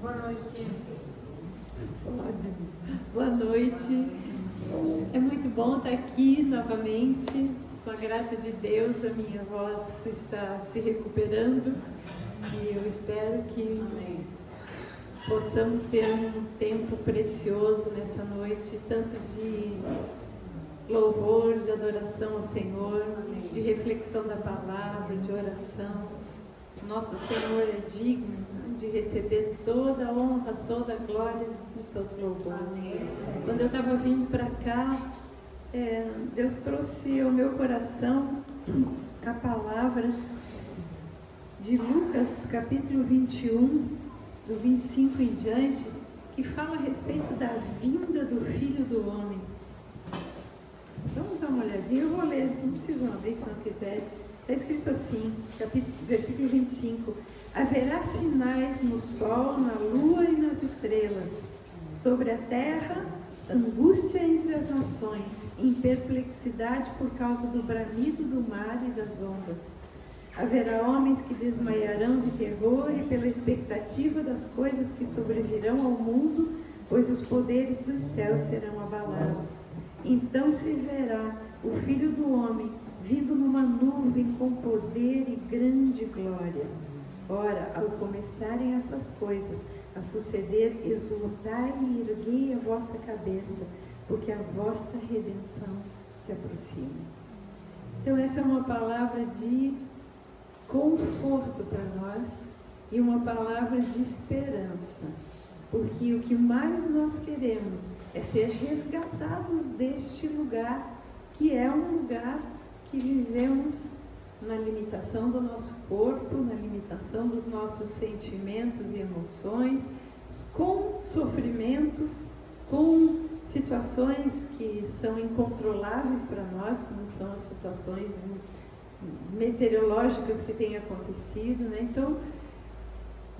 Boa noite. Boa noite. É muito bom estar aqui novamente. Com a graça de Deus, a minha voz está se recuperando e eu espero que possamos ter um tempo precioso nessa noite, tanto de louvor, de adoração ao Senhor, de reflexão da palavra, de oração. Nosso Senhor é digno de receber toda a honra, toda a glória e todo o louvor. Quando eu estava vindo para cá, Deus trouxe ao meu coração a palavra de Lucas, capítulo 21, do 25 em diante, que fala a respeito da vinda do Filho do Homem. Vamos dar uma olhadinha, eu vou ler, não precisam abrir se não quiserem. Está escrito assim, versículo 25: haverá sinais no sol, na lua e nas estrelas, sobre a terra, angústia entre as nações, em perplexidade por causa do bramido do mar e das ondas. Haverá homens que desmaiarão de terror e pela expectativa das coisas que sobrevirão ao mundo, pois os poderes dos céus serão abalados. Então se verá o Filho do Homem vindo numa nuvem com poder e grande glória. Ora, ao começarem essas coisas a suceder, exultai e erguei a vossa cabeça, porque a vossa redenção se aproxima. Então essa é uma palavra de conforto para nós e uma palavra de esperança, porque o que mais nós queremos é ser resgatados deste lugar, que é um lugar que vivemos na limitação do nosso corpo, na limitação dos nossos sentimentos e emoções, com sofrimentos, com situações que são incontroláveis para nós, como são as situações meteorológicas que têm acontecido, né? Então,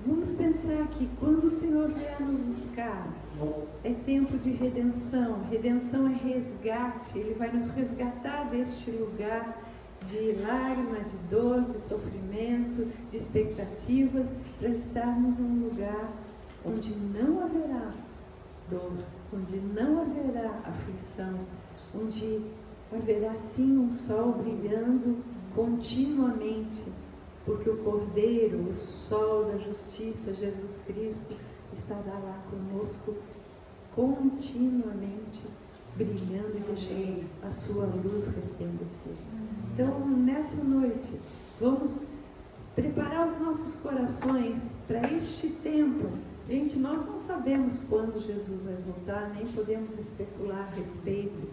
vamos pensar que quando o Senhor vier nos buscar, é tempo de redenção. Redenção é resgate. Ele vai nos resgatar deste lugar de lágrima, de dor, de sofrimento, de expectativas, para estarmos num lugar onde não haverá dor, onde não haverá aflição, onde haverá sim um sol brilhando continuamente, porque o Cordeiro, o sol da justiça, Jesus Cristo, estará lá conosco continuamente, brilhando e deixando a sua luz resplandecer. Então, nessa noite, vamos preparar os nossos corações para este tempo. Gente, nós não sabemos quando Jesus vai voltar, nem podemos especular a respeito,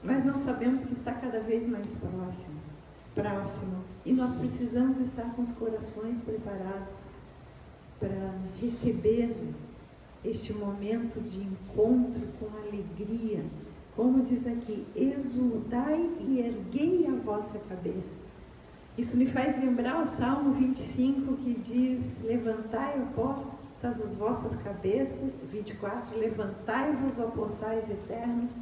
mas nós sabemos que está cada vez mais próximo, e nós precisamos estar com os corações preparados para receber este momento de encontro com alegria. Como diz aqui, exultai e erguei a vossa cabeça. Isso me faz lembrar o Salmo 25, que diz: levantai, ó portas, as vossas cabeças. 24, levantai-vos, ó portais eternos,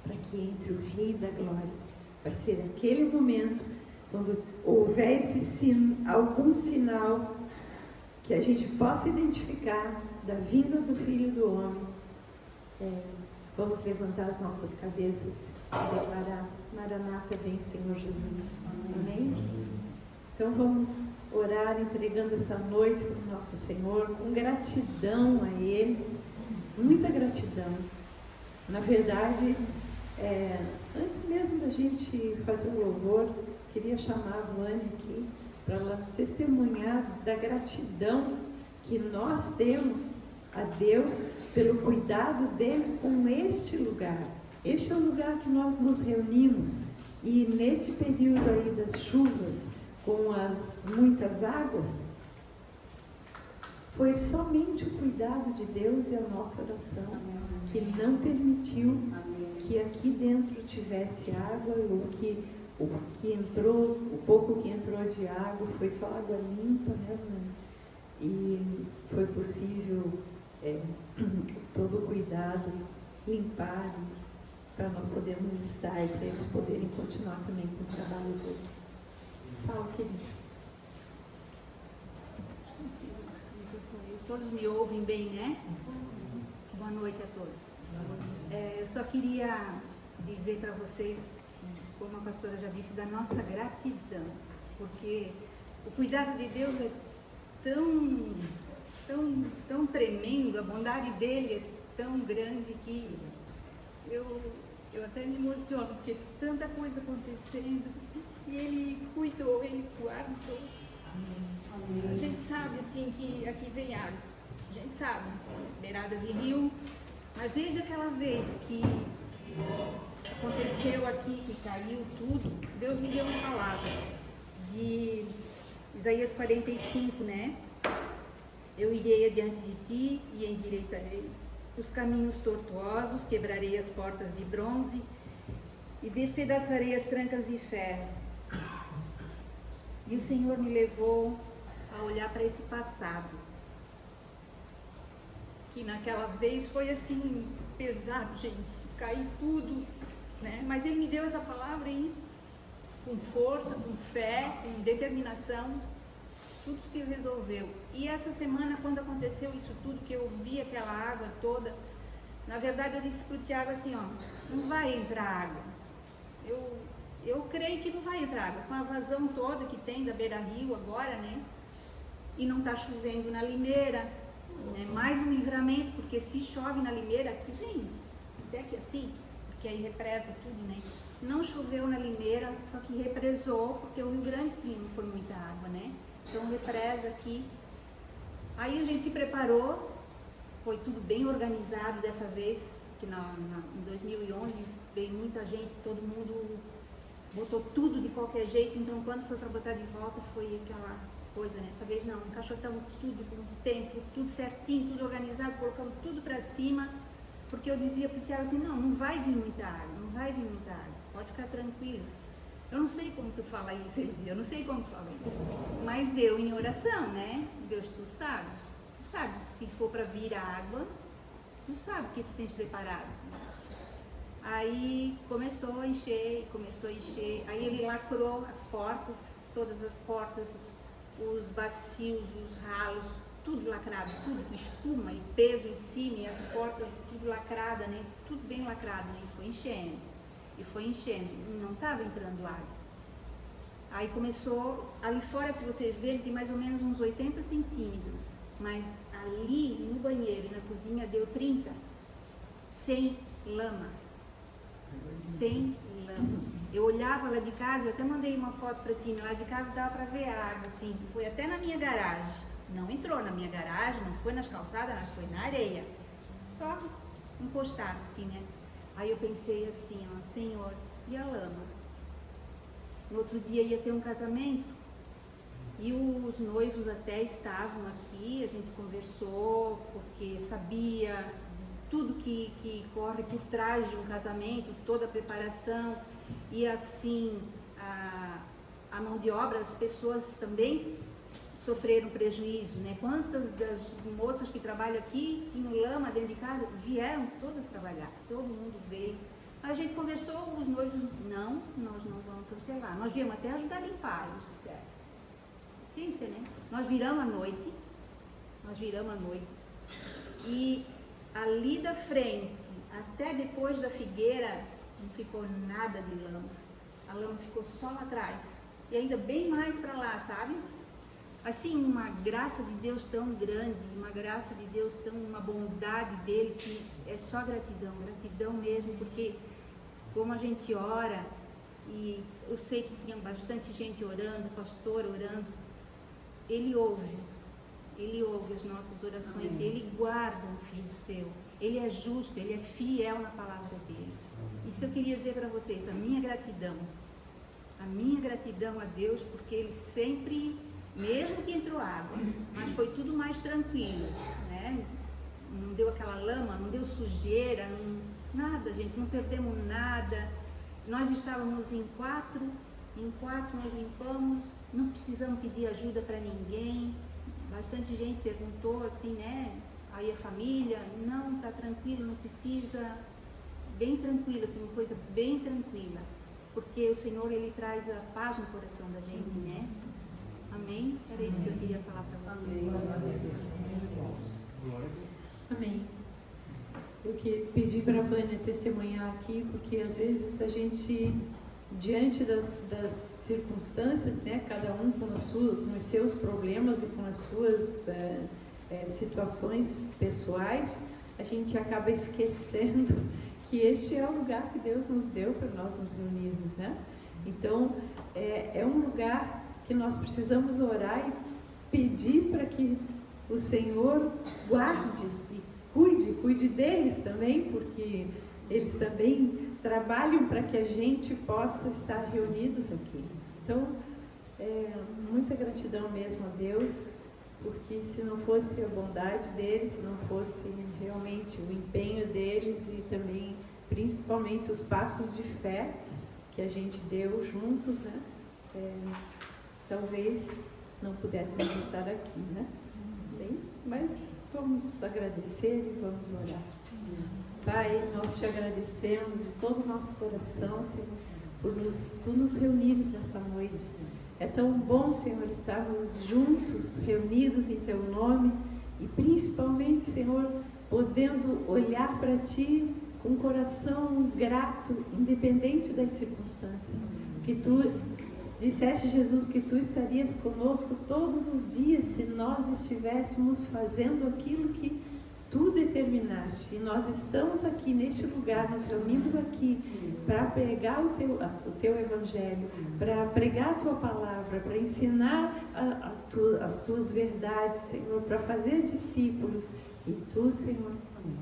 para que entre o Rei da Glória. Vai ser aquele momento, quando houver algum sinal que a gente possa identificar da vinda do Filho do Homem, vamos levantar as nossas cabeças e declarar: Maranata, vem Senhor Jesus. Amém? Então vamos orar entregando essa noite para o nosso Senhor, com gratidão a Ele, muita gratidão. Na verdade, antes mesmo da gente fazer o louvor, queria chamar a Vânia aqui para ela testemunhar da gratidão que nós temos a Deus pelo cuidado dele com este lugar. Este é o lugar que nós nos reunimos, e nesse período aí das chuvas, com as muitas águas, foi somente o cuidado de Deus e a nossa oração que não permitiu que aqui dentro tivesse água, o pouco que entrou de água foi só água limpa, né? E foi possível todo o cuidado limpar para nós podermos estar e para eles poderem continuar também com o trabalho dele. Fala, querido. todos me ouvem bem, né? Boa noite a todos. Eu só queria dizer para vocês, como a pastora já disse, da nossa gratidão, porque o cuidado de Deus é tão tremendo, a bondade dele é tão grande que eu até me emociono, porque tanta coisa acontecendo e ele cuidou, ele guardou. A gente sabe assim que aqui vem água, a gente sabe, beirada de rio, mas desde aquela vez que aconteceu aqui, que caiu tudo, Deus me deu uma palavra de Isaías 45, né? Eu irei adiante de ti e endireitarei os caminhos tortuosos, quebrarei as portas de bronze e despedaçarei as trancas de ferro. E o Senhor me levou a olhar para esse passado, que naquela vez foi assim, pesado, gente, caiu tudo, né? Mas Ele me deu essa palavra aí, com força, com fé, com determinação, tudo se resolveu. E essa semana, quando aconteceu isso tudo, que eu vi aquela água toda, na verdade eu disse para o Tiago assim, ó, não vai entrar água. Eu creio que não vai entrar água, com a vazão toda que tem da beira-rio agora, né? E não está chovendo na Limeira, né? Mais um livramento, porque se chove na Limeira, aqui vem, até que assim, porque aí represa tudo, né? Não choveu na Limeira, só que represou, porque o Rio Grande não foi muita água, né? Então represa aqui. Aí a gente se preparou, foi tudo bem organizado dessa vez, que em 2011 veio muita gente, todo mundo botou tudo de qualquer jeito, então quando foi para botar de volta foi aquela coisa, né? Dessa vez não, encaixotamos tudo com o tempo, tudo certinho, tudo organizado, colocamos tudo para cima, porque eu dizia para o Tiago assim, não vai vir muita água, não vai vir muita água, pode ficar tranquilo. Eu não sei como tu fala isso, ele dizia, eu não sei como tu fala isso, mas eu em oração, né? Deus, tu sabes, se for para vir a água, tu sabe o que tu tens preparado. Aí começou a encher, aí ele lacrou as portas, todas as portas, os bacios, os ralos, tudo lacrado, tudo com espuma e peso em cima, e as portas tudo lacrada, né? Tudo bem lacrado, né? E foi enchendo, não estava entrando água. Aí começou, ali fora, se vocês verem, tem mais ou menos uns 80 centímetros, mas ali no banheiro e na cozinha deu 30, sem lama. Eu olhava lá de casa, eu até mandei uma foto para ti, lá de casa dava para ver a água, assim, foi até na minha garagem, não entrou na minha garagem, não foi nas calçadas, não, foi na areia, só encostado assim, né? Aí eu pensei assim, ó, Senhor, e a lama? No outro dia ia ter um casamento e os noivos até estavam aqui, a gente conversou, porque sabia tudo que corre por trás de um casamento, toda a preparação, e assim, a mão de obra, as pessoas também sofreram prejuízo, né? Quantas das moças que trabalham aqui tinham lama dentro de casa, vieram todas trabalhar, todo mundo veio. A gente conversou, os noivos, não, nós não vamos cancelar, nós viemos até ajudar a limpar, eles disseram. Ciência, né? Nós viramos à noite, e ali da frente, até depois da figueira, não ficou nada de lama. A lama ficou só lá atrás. E ainda bem mais para lá, sabe? Assim, uma graça de Deus tão grande, uma bondade dele, que é só gratidão mesmo, porque como a gente ora, e eu sei que tinha bastante gente orando, pastor orando, ele ouve as nossas orações, Amém. Ele guarda um filho seu, ele é justo, ele é fiel na palavra dele. Isso eu queria dizer para vocês, a minha gratidão a Deus, porque ele sempre, mesmo que entrou água, mas foi tudo mais tranquilo, né? Não deu aquela lama, não deu sujeira, nada, gente, não perdemos nada. Nós estávamos em quatro nós limpamos, não precisamos pedir ajuda para ninguém. Bastante gente perguntou assim, né? Aí a família, não, tá tranquilo, não precisa, bem tranquilo, assim, uma coisa bem tranquila, porque o Senhor, ele traz a paz no coração da gente, né? Amém? Era isso que eu queria falar para vocês. Amém. Amém. Eu que pedi para a Vânia testemunhar aqui, porque às vezes a gente, diante das circunstâncias, né, cada um com os seus problemas e com as suas situações pessoais, a gente acaba esquecendo que este é o lugar que Deus nos deu para nós nos reunirmos, né? Então, é um lugar que nós precisamos orar e pedir para que o Senhor guarde e cuide deles também, porque eles também trabalham para que a gente possa estar reunidos aqui. Então, muita gratidão mesmo a Deus, porque se não fosse a bondade deles, se não fosse realmente o empenho deles e também, principalmente, os passos de fé que a gente deu juntos, né? Talvez não pudéssemos estar aqui, né? Bem, mas vamos agradecer e vamos orar. Pai, nós te agradecemos de todo o nosso coração, Senhor, por tu nos reunires nessa noite. É tão bom, Senhor, estarmos juntos, reunidos em Teu nome e principalmente, Senhor, podendo olhar para Ti com um coração grato, independente das circunstâncias. Que Tu disseste, Jesus, que Tu estarias conosco todos os dias se nós estivéssemos fazendo aquilo que Tu determinaste. E nós estamos aqui neste lugar, nos reunimos aqui para pregar o teu Evangelho, para pregar a Tua palavra, para ensinar as Tuas verdades, Senhor, para fazer discípulos. E Tu, Senhor,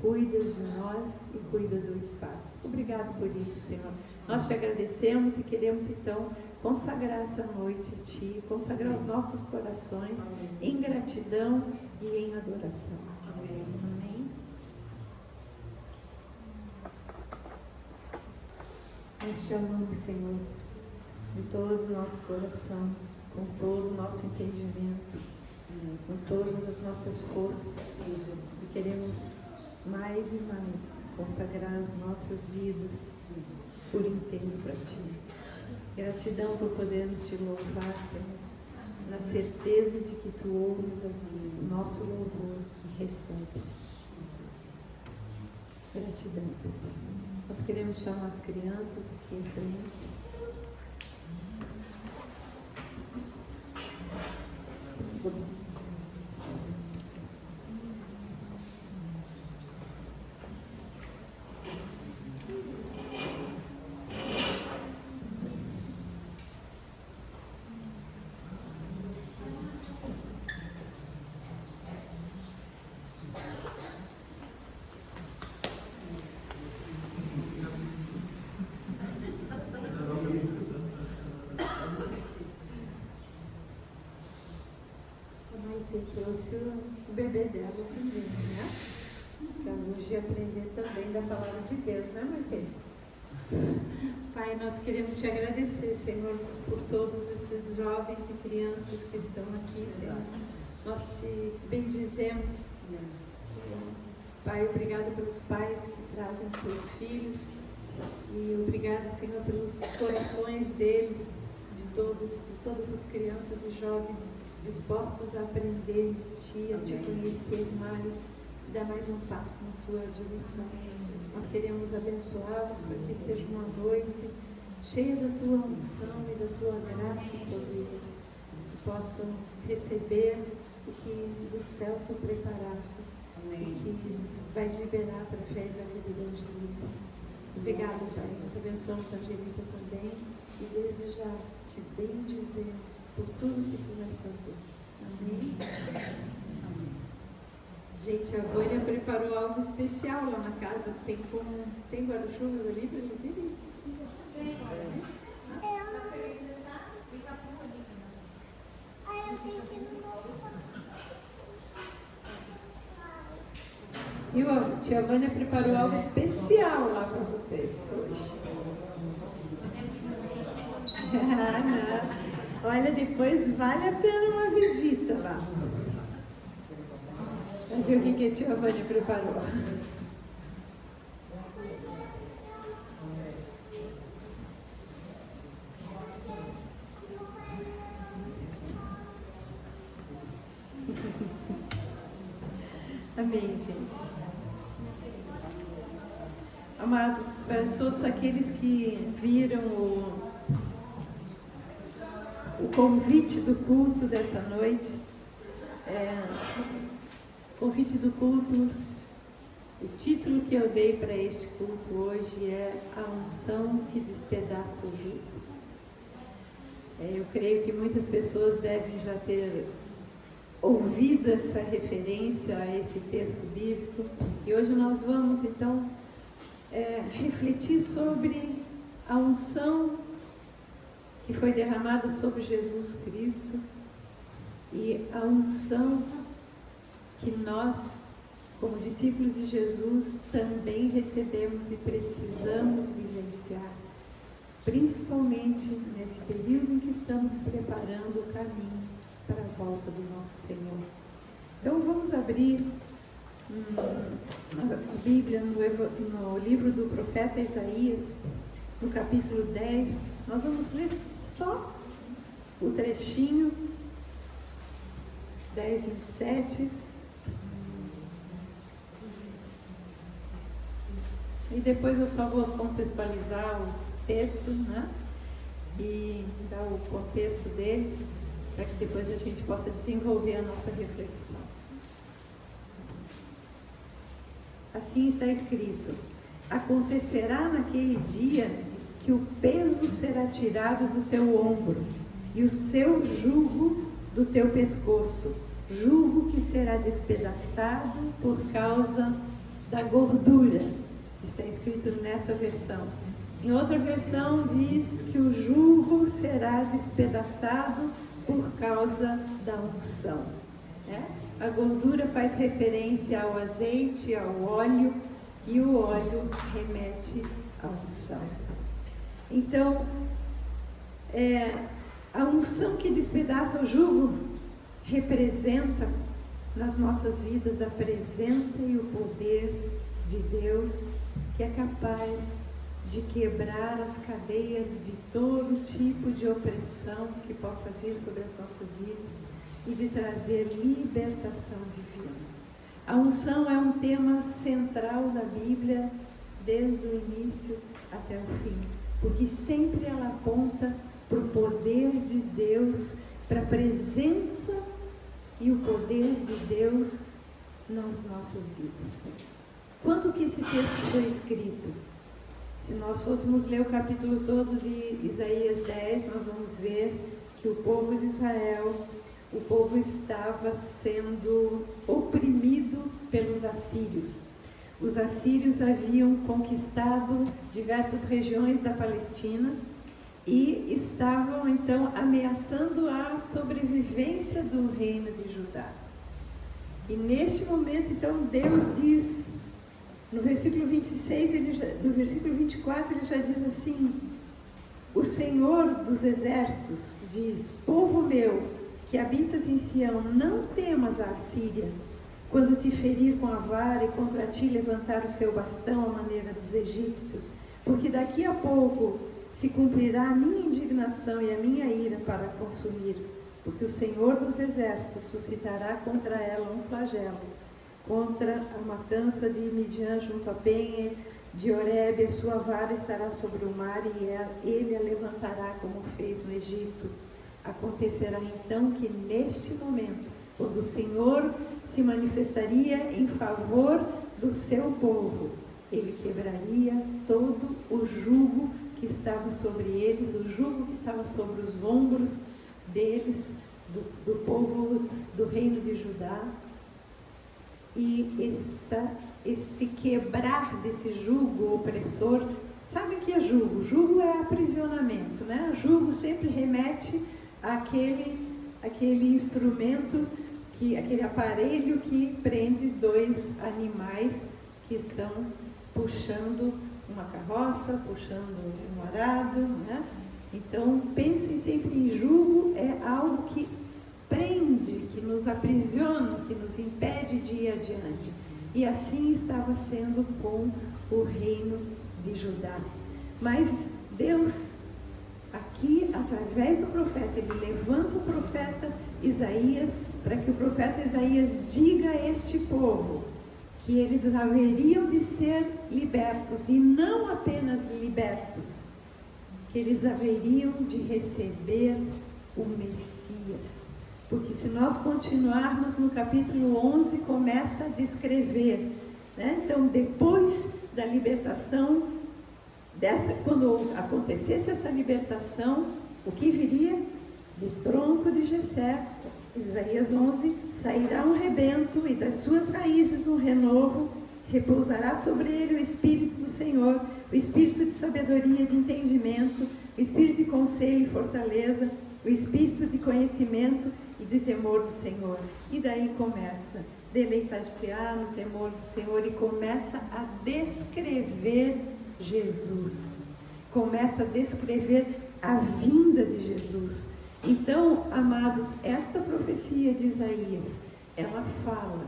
cuidas de nós e cuida do espaço. Obrigado por isso, Senhor. Nós te agradecemos e queremos, então, consagrar essa noite a Ti, consagrar os nossos corações em gratidão e em adoração. Amém. Nós te amamos, Senhor, de todo o nosso coração, com todo o nosso entendimento, com todas as nossas forças. E queremos mais e mais consagrar as nossas vidas por inteiro para Ti. Gratidão por podermos Te louvar, Senhor, na certeza de que Tu ouves o nosso louvor e recebes. Gratidão, Senhor. Nós queremos chamar as crianças aqui em frente. Trouxe o bebê dela também, né? Para hoje aprender também da palavra de Deus, né, Maite? Pai, nós queremos Te agradecer, Senhor, por todos esses jovens e crianças que estão aqui, Senhor. Nós Te bendizemos. Pai, obrigado pelos pais que trazem os seus filhos e obrigada, Senhor, pelos corações deles, de todas as crianças e jovens dispostos a aprender de Ti, a Te conhecer mais, e dar mais um passo na Tua direção. Nós queremos abençoá-los para que seja uma noite cheia da Tua unção e da Tua graça em suas vidas, que possam receber o que do céu Tu preparaste, e que vais liberar para a fé da vida da Angelita. Obrigada, Pai. Nós abençoamos a Angelita também e desde já Te bendizemos por tudo que Tu vais fazer. Amém? Amém. Gente, a Vânia preparou algo especial lá na casa. Tem guarda-chuvas ali para eles irem? E a tia Vânia preparou algo especial lá para vocês hoje. Olha, depois vale a pena uma visita lá. Vai ver o que a tia Vânia preparou. Amém, gente. Amados, para todos aqueles que viram o convite do culto dessa noite, convite do culto, o título que eu dei para este culto hoje é A Unção que Despedaça o Jugo. Eu creio que muitas pessoas devem já ter ouvido essa referência a esse texto bíblico, e hoje nós vamos então refletir sobre a unção que foi derramada sobre Jesus Cristo e a unção que nós, como discípulos de Jesus, também recebemos e precisamos vivenciar, principalmente nesse período em que estamos preparando o caminho para a volta do nosso Senhor. Então vamos abrir a Bíblia no livro do profeta Isaías, no capítulo 10. Nós vamos ler só o trechinho 10, 27. E depois eu só vou contextualizar o texto, né? E dar o contexto dele, para que depois a gente possa desenvolver a nossa reflexão. Assim está escrito: acontecerá naquele dia que o peso será tirado do teu ombro e o seu jugo do teu pescoço, jugo que será despedaçado por causa da gordura. Está escrito nessa versão. Em outra versão diz que o jugo será despedaçado por causa da unção. A gordura faz referência ao azeite, ao óleo, e o óleo remete à unção. Então, a unção que despedaça o jugo representa nas nossas vidas a presença e o poder de Deus, que é capaz de quebrar as cadeias de todo tipo de opressão que possa vir sobre as nossas vidas e de trazer libertação divina. A unção é um tema central da Bíblia desde o início até o fim, porque sempre ela aponta para o poder de Deus, para a presença e o poder de Deus nas nossas vidas. Quando que esse texto foi escrito? Se nós fôssemos ler o capítulo todo de Isaías 10, nós vamos ver que o povo de Israel, o povo estava sendo oprimido pelos assírios. Os assírios haviam conquistado diversas regiões da Palestina e estavam então ameaçando a sobrevivência do reino de Judá. E neste momento, então, Deus diz, no versículo 26, no versículo 24, ele já diz assim: o Senhor dos exércitos diz: povo meu, que habitas em Sião, não temas a Assíria, quando te ferir com a vara e contra ti levantar o seu bastão à maneira dos egípcios, porque daqui a pouco se cumprirá a minha indignação e a minha ira para consumir, porque o Senhor dos exércitos suscitará contra ela um flagelo, contra a matança de Midian junto a Penha de Oreb, a sua vara estará sobre o mar e ele a levantará como fez no Egito. Acontecerá então que neste momento, quando o Senhor se manifestaria em favor do seu povo, ele quebraria todo o jugo que estava sobre eles, o jugo que estava sobre os ombros deles, do povo do reino de Judá. E esse quebrar desse jugo opressor, sabe o que é jugo? Jugo é aprisionamento, né? Jugo sempre remete àquele instrumento, aquele aparelho que prende dois animais que estão puxando uma carroça, puxando um arado, né? Então, pensem sempre em jugo, é algo que prende, que nos aprisiona, que nos impede de ir adiante. E assim estava sendo com o reino de Judá. Mas Deus, aqui, através do profeta, ele levanta o profeta Isaías para que o profeta Isaías diga a este povo que eles haveriam de ser libertos, e não apenas libertos, que eles haveriam de receber o Messias. Porque se nós continuarmos no capítulo 11, começa a descrever, né? Então, depois da libertação, quando acontecesse essa libertação, o que viria? Do tronco de Jessé, Isaías 11, sairá um rebento e das suas raízes um renovo, repousará sobre ele o Espírito do Senhor, o Espírito de sabedoria e de entendimento, o Espírito de conselho e fortaleza, o Espírito de conhecimento e de temor do Senhor. E daí começa, deleitar-se-á no temor do Senhor, e começa a descrever Jesus, começa a descrever a vinda de Jesus. Então, amados, esta profecia de Isaías, ela fala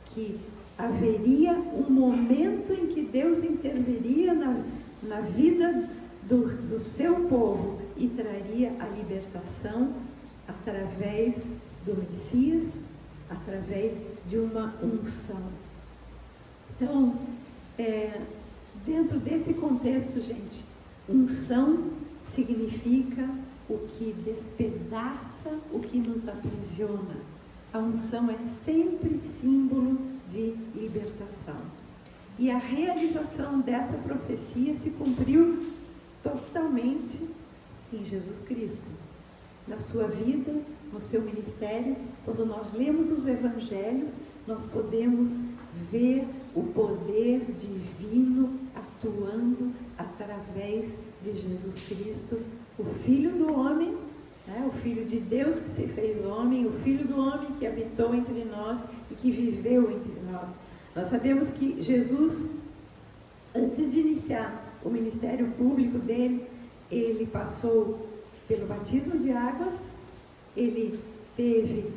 que haveria um momento em que Deus interviria na vida do seu povo e traria a libertação através do Messias, através de uma unção. Então, dentro desse contexto, gente, unção significa o que despedaça, o que nos aprisiona. A unção é sempre símbolo de libertação. E a realização dessa profecia se cumpriu totalmente em Jesus Cristo. Na sua vida, no seu ministério, quando nós lemos os evangelhos, nós podemos ver o poder divino atuando através de Jesus Cristo, o Filho do homem, né? O Filho de Deus que se fez homem, o Filho do homem que habitou entre nós e que viveu entre nós. Nós sabemos que Jesus, antes de iniciar o ministério público dele, ele passou pelo batismo de águas, ele teve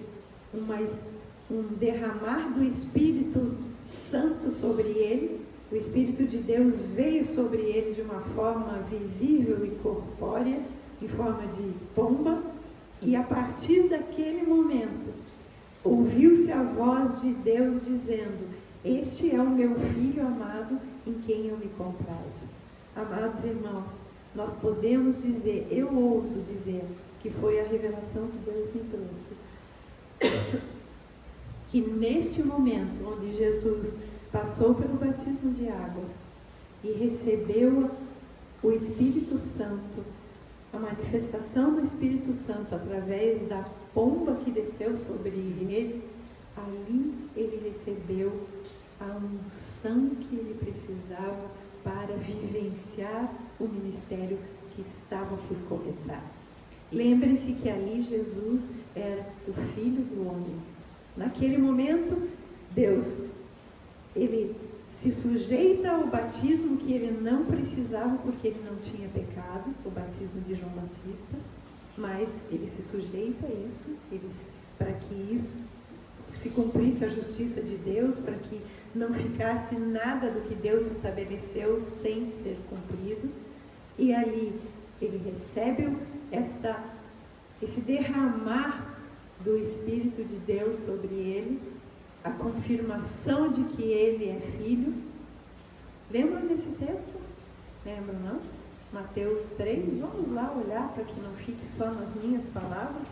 um derramar do Espírito Santo sobre ele, o Espírito de Deus veio sobre ele de uma forma visível e corpórea, em forma de pomba, e a partir daquele momento, ouviu-se a voz de Deus dizendo: este é o meu Filho amado, em quem eu me comprazo. Amados irmãos, nós podemos dizer, eu ouso dizer, que foi a revelação que Deus me trouxe, que neste momento onde Jesus passou pelo batismo de águas e recebeu o Espírito Santo, a manifestação do Espírito Santo através da pomba que desceu sobre ele, ali ele recebeu a unção que ele precisava para vivenciar o ministério que estava por começar. Lembrem-se que ali Jesus era o Filho do homem. Naquele momento, Deus, ele se sujeita ao batismo que ele não precisava, porque ele não tinha pecado, o batismo de João Batista, mas ele se sujeita a isso, para que isso se cumprisse a justiça de Deus, para que não ficasse nada do que Deus estabeleceu sem ser cumprido. E ali ele recebe esse derramar do Espírito de Deus sobre ele, a confirmação de que ele é filho. Lembram desse texto? Lembram, não? Mateus 3, vamos lá olhar para que não fique só nas minhas palavras.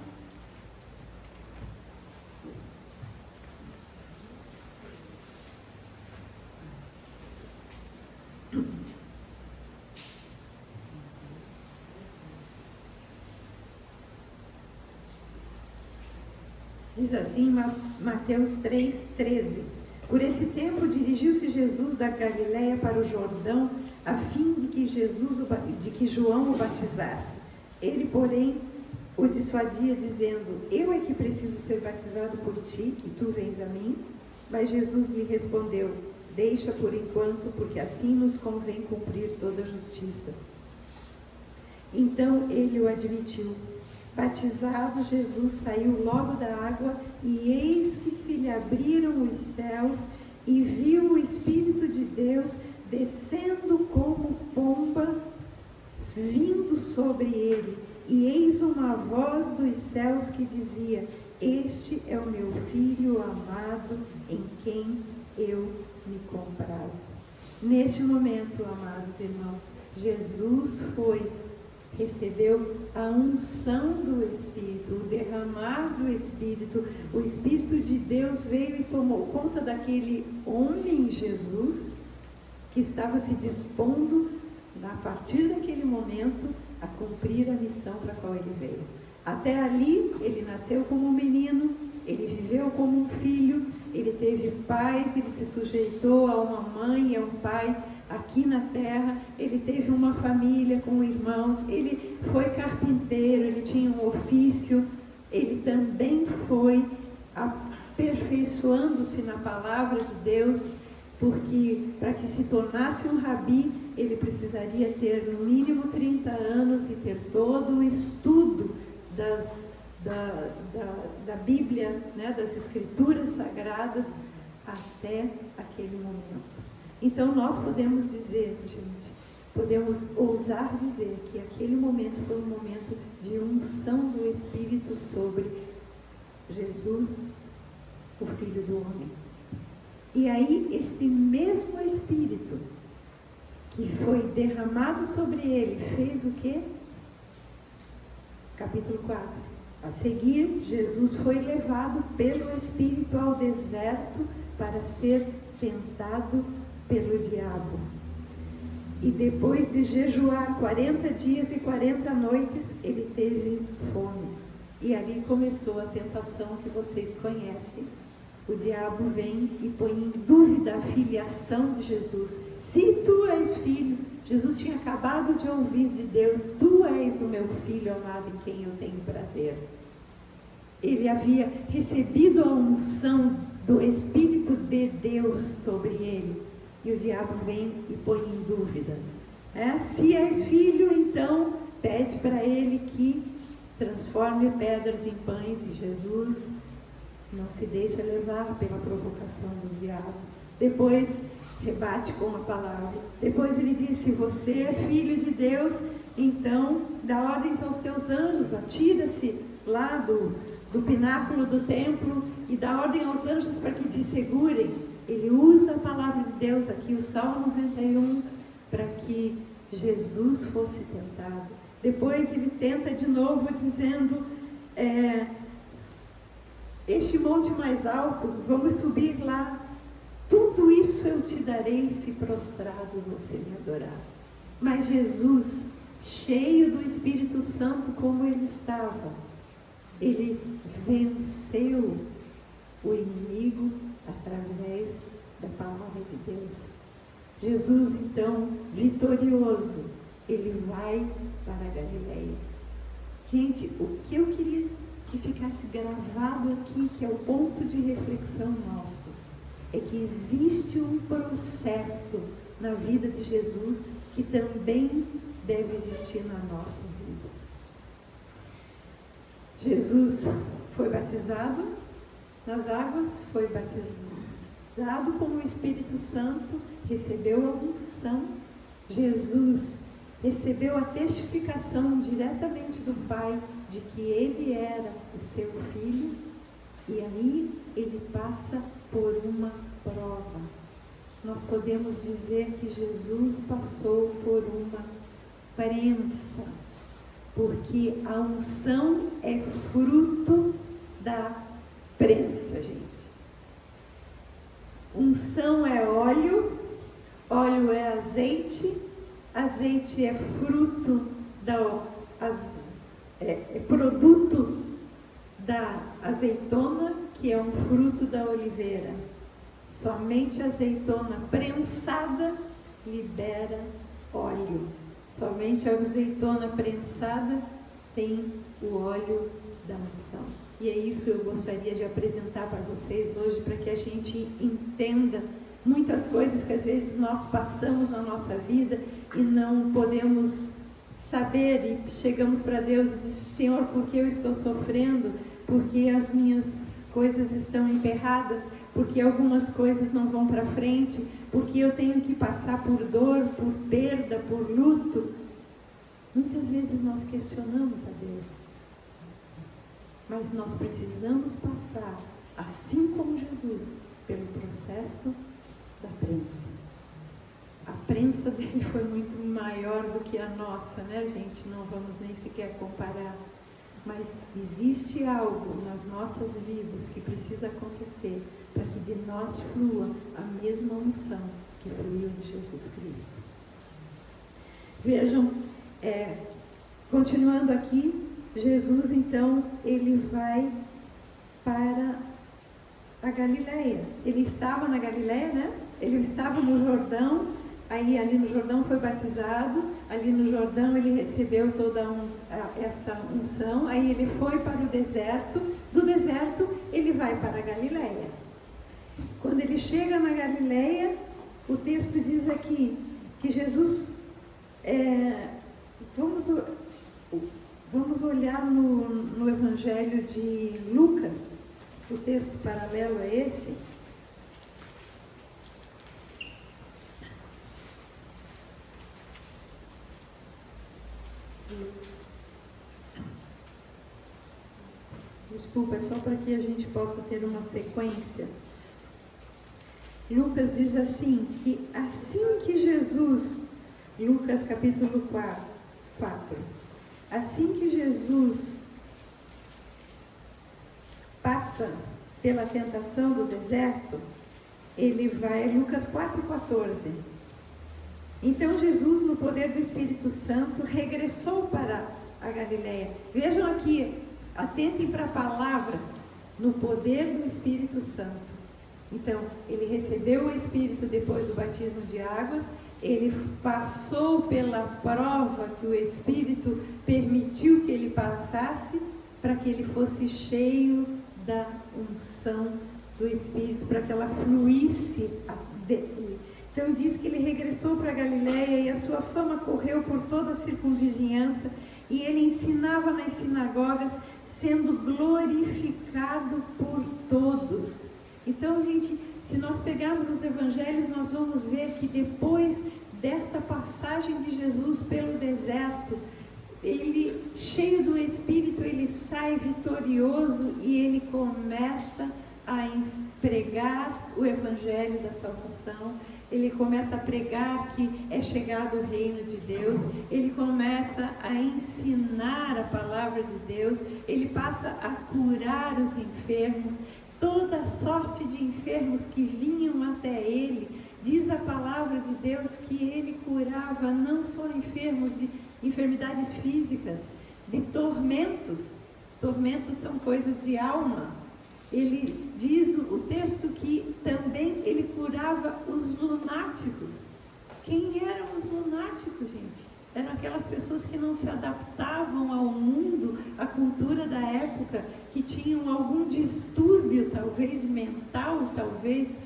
Diz assim, Mateus 3:13: por esse tempo dirigiu-se Jesus da Galiléia para o Jordão, a fim de que João o batizasse. Ele, porém, o dissuadia, dizendo: eu é que preciso ser batizado por ti, e tu vens a mim? Mas Jesus lhe respondeu: deixa por enquanto, porque assim nos convém cumprir toda a justiça. Então ele o admitiu. Batizado, Jesus saiu logo da água, e eis que se lhe abriram os céus, e viu o Espírito de Deus descendo como pomba, vindo sobre ele. E eis uma voz dos céus que dizia: este é o meu filho amado, em quem eu me comprazo. Neste momento, amados irmãos, Jesus recebeu a unção do Espírito, o derramar do Espírito. O Espírito de Deus veio e tomou conta daquele homem Jesus, que estava se dispondo, a partir daquele momento, a cumprir a missão para a qual ele veio. Até ali, ele nasceu como um menino, ele viveu como um filho, ele teve pais, ele se sujeitou a uma mãe e a um pai aqui na terra, ele teve uma família com irmãos, ele foi carpinteiro, ele tinha um ofício, ele também foi aperfeiçoando-se na palavra de Deus, porque para que se tornasse um rabi, ele precisaria ter no mínimo 30 anos e ter todo o estudo da Bíblia, né, das Escrituras Sagradas, até aquele momento. Então nós podemos dizer, gente, podemos ousar dizer que aquele momento foi um momento de unção do Espírito sobre Jesus, o Filho do Homem. E aí, este mesmo Espírito que foi derramado sobre ele, fez o quê? Capítulo 4. A seguir, Jesus foi levado pelo Espírito ao deserto para ser tentado pelo diabo. E depois de jejuar 40 dias e 40 noites, ele teve fome. E ali começou a tentação que vocês conhecem. O diabo vem e põe em dúvida a filiação de Jesus. Se tu és filho, Jesus tinha acabado de ouvir de Deus, tu és o meu filho amado em quem eu tenho prazer. Ele havia recebido a unção do Espírito de Deus sobre ele. E o diabo vem e põe em dúvida. Se és filho, então pede para ele que transforme pedras em pães. E Jesus não se deixa levar pela provocação do diabo. Depois rebate com a palavra. Depois ele diz: se você é filho de Deus, então dá ordens aos teus anjos, atira-se lá do pináculo do templo e dá ordem aos anjos para que te segurem. Ele usa a palavra de Deus aqui, o Salmo 91, para que Jesus fosse tentado. Depois ele tenta de novo dizendo: este monte mais alto, vamos subir lá, tudo isso eu te darei se prostrado você me adorar. Mas Jesus, cheio do Espírito Santo como ele estava, ele venceu o inimigo através da palavra de Deus. Jesus, então, vitorioso, ele vai para a Galileia. Gente, o que eu queria que ficasse gravado aqui, que é o ponto de reflexão nosso, é que existe um processo na vida de Jesus que também deve existir na nossa vida. Jesus foi batizado nas águas, foi batizado com o Espírito Santo, recebeu a unção. Jesus recebeu a testificação diretamente do Pai de que ele era o seu filho, e aí ele passa por uma prova. Nós podemos dizer que Jesus passou por uma prensa, porque a unção é fruto da prensa, gente. Unção é óleo, óleo é azeite, azeite é fruto é produto da azeitona, que é um fruto da oliveira. Somente a azeitona prensada libera óleo. Somente a azeitona prensada tem o óleo da unção. E é isso que eu gostaria de apresentar para vocês hoje, para que a gente entenda muitas coisas que às vezes nós passamos na nossa vida e não podemos saber, e chegamos para Deus e dizemos: Senhor, por que eu estou sofrendo? Porque as minhas coisas estão emperradas? Porque algumas coisas não vão para frente? Porque eu tenho que passar por dor, por perda, por luto? Muitas vezes nós questionamos a Deus. mas nós precisamos passar, assim como Jesus, pelo processo da prensa. A prensa dele foi muito maior do que a nossa, né, gente? Não vamos nem sequer comparar. Mas existe algo nas nossas vidas que precisa acontecer para que de nós flua a mesma unção que fluiu de Jesus Cristo. Vejam, continuando aqui, Jesus então, ele vai para a Galileia. Ele estava na Galileia, né? Ele estava no Jordão, aí ali no Jordão foi batizado, ali no Jordão ele recebeu toda essa unção, aí ele foi para o deserto, do deserto ele vai para a Galileia. Quando ele chega na Galileia, o texto diz aqui que Jesus, vamos olhar no Evangelho de Lucas, o texto paralelo a esse. Desculpa, é só para que a gente possa ter uma sequência. Lucas diz assim, que assim que Jesus, Lucas capítulo 4, assim que Jesus passa pela tentação do deserto, ele vai, Lucas 4,14. Então Jesus, no poder do Espírito Santo, regressou para a Galileia. Vejam aqui, atentem para a palavra, no poder do Espírito Santo. Então, ele recebeu o Espírito depois do batismo de águas, ele passou pela prova que o Espírito permitiu que ele passasse, para que ele fosse cheio da unção do Espírito, para que ela fluísse dele. Então diz que ele regressou para a Galileia e a sua fama correu por toda a circunvizinhança e ele ensinava nas sinagogas, sendo glorificado por todos. Então, gente, se nós pegarmos os evangelhos, nós vamos ver que depois dessa passagem de Jesus pelo deserto, ele, cheio do Espírito, ele sai vitorioso e ele começa a pregar o evangelho da salvação. Ele começa a pregar que é chegado o reino de Deus, ele começa a ensinar a palavra de Deus, ele passa a curar os enfermos, toda sorte de enfermos que vinham até ele. Diz a palavra de Deus que ele curava não só enfermos de enfermidades físicas, de tormentos. Tormentos são coisas de alma. Ele diz o texto que também ele curava os lunáticos. Quem eram os lunáticos, gente? Eram aquelas pessoas que não se adaptavam ao mundo, à cultura da época, que tinham algum distúrbio, talvez mental, talvez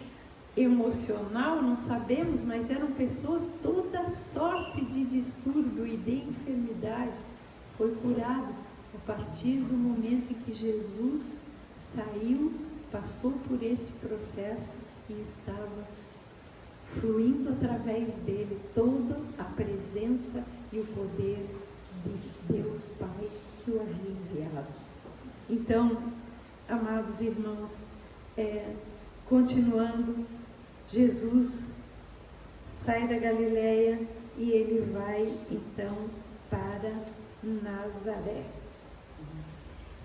emocional, não sabemos, mas eram pessoas, toda sorte de distúrbio e de enfermidade foi curado a partir do momento em que Jesus saiu, passou por esse processo e estava fluindo através dele toda a presença e o poder de Deus Pai que o havia enviado. Então, amados irmãos, continuando, Jesus sai da Galileia e ele vai então para Nazaré.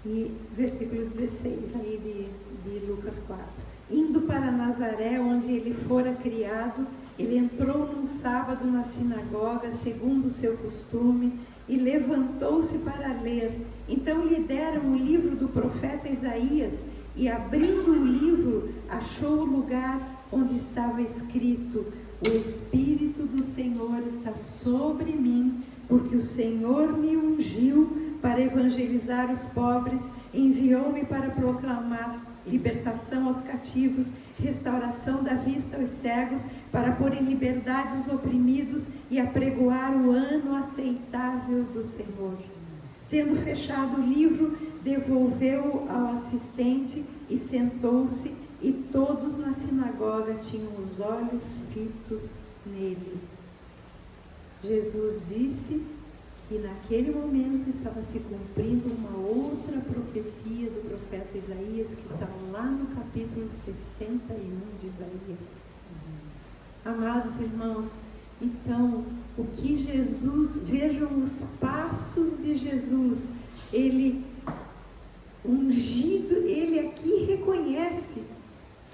E versículo 16 aí de Lucas 4. Indo para Nazaré, onde ele fora criado, ele entrou num sábado na sinagoga, segundo o seu costume, e levantou-se para ler. Então lhe deram o livro do profeta Isaías, e abrindo o livro, achou o lugar onde estava escrito: o Espírito do Senhor está sobre mim, porque o Senhor me ungiu para evangelizar os pobres, enviou-me para proclamar libertação aos cativos, restauração da vista aos cegos, para pôr em liberdade os oprimidos e apregoar o ano aceitável do Senhor. Tendo fechado o livro, devolveu-o ao assistente e sentou-se, e todos na sinagoga tinham os olhos fitos nele. Jesus disse que naquele momento estava se cumprindo uma outra profecia do profeta Isaías, que está lá no capítulo 61 de Isaías. Amados irmãos, então, o que Jesus, vejam os passos de Jesus, ele ungido, ele aqui reconhece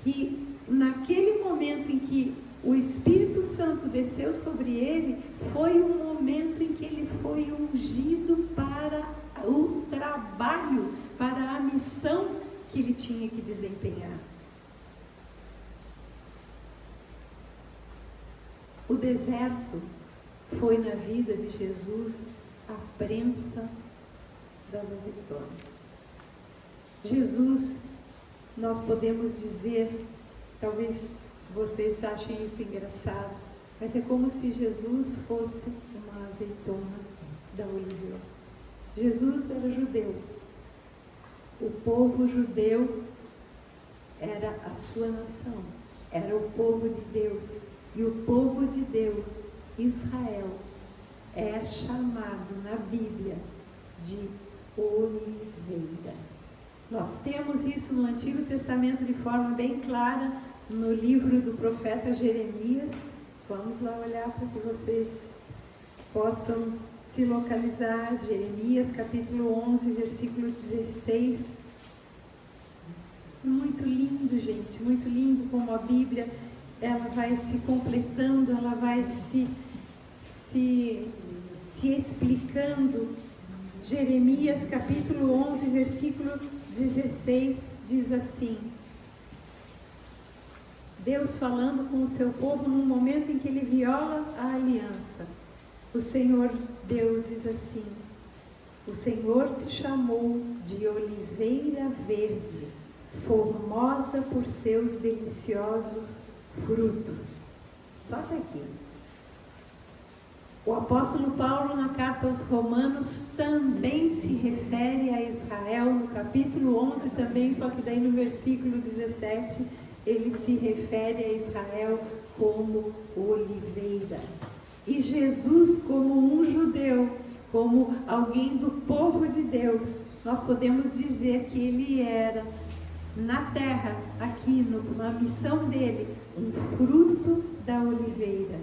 que naquele momento em que o Espírito Santo desceu sobre ele, foi um momento em que ele foi ungido para o trabalho, para a missão que ele tinha que desempenhar. O deserto foi na vida de Jesus a prensa das azeitonas. Jesus, nós podemos dizer, talvez vocês achem isso engraçado, mas é como se Jesus fosse uma azeitona da oliveira. Jesus era judeu. O povo judeu era a sua nação, era o povo de Deus. E o povo de Deus, Israel, é chamado na Bíblia de oliveira. Nós temos isso no Antigo Testamento de forma bem clara, no livro do profeta Jeremias. Vamos lá olhar para que vocês possam se localizar. Jeremias, capítulo 11, versículo 16. Muito lindo, gente, muito lindo como a Bíblia, ela vai se completando, ela vai se explicando. Jeremias, capítulo 11, versículo 16, diz assim: Deus falando com o seu povo num momento em que ele viola a aliança. O Senhor Deus diz assim: o Senhor te chamou de oliveira verde, formosa por seus deliciosos frutos. Só até aqui. O apóstolo Paulo, na carta aos Romanos, também se refere a Israel, no capítulo 11 também, só que daí no versículo 17, ele se refere a Israel como oliveira. E Jesus, como um judeu, como alguém do povo de Deus, nós podemos dizer que ele era, na terra, aqui, na missão dele, um fruto da oliveira.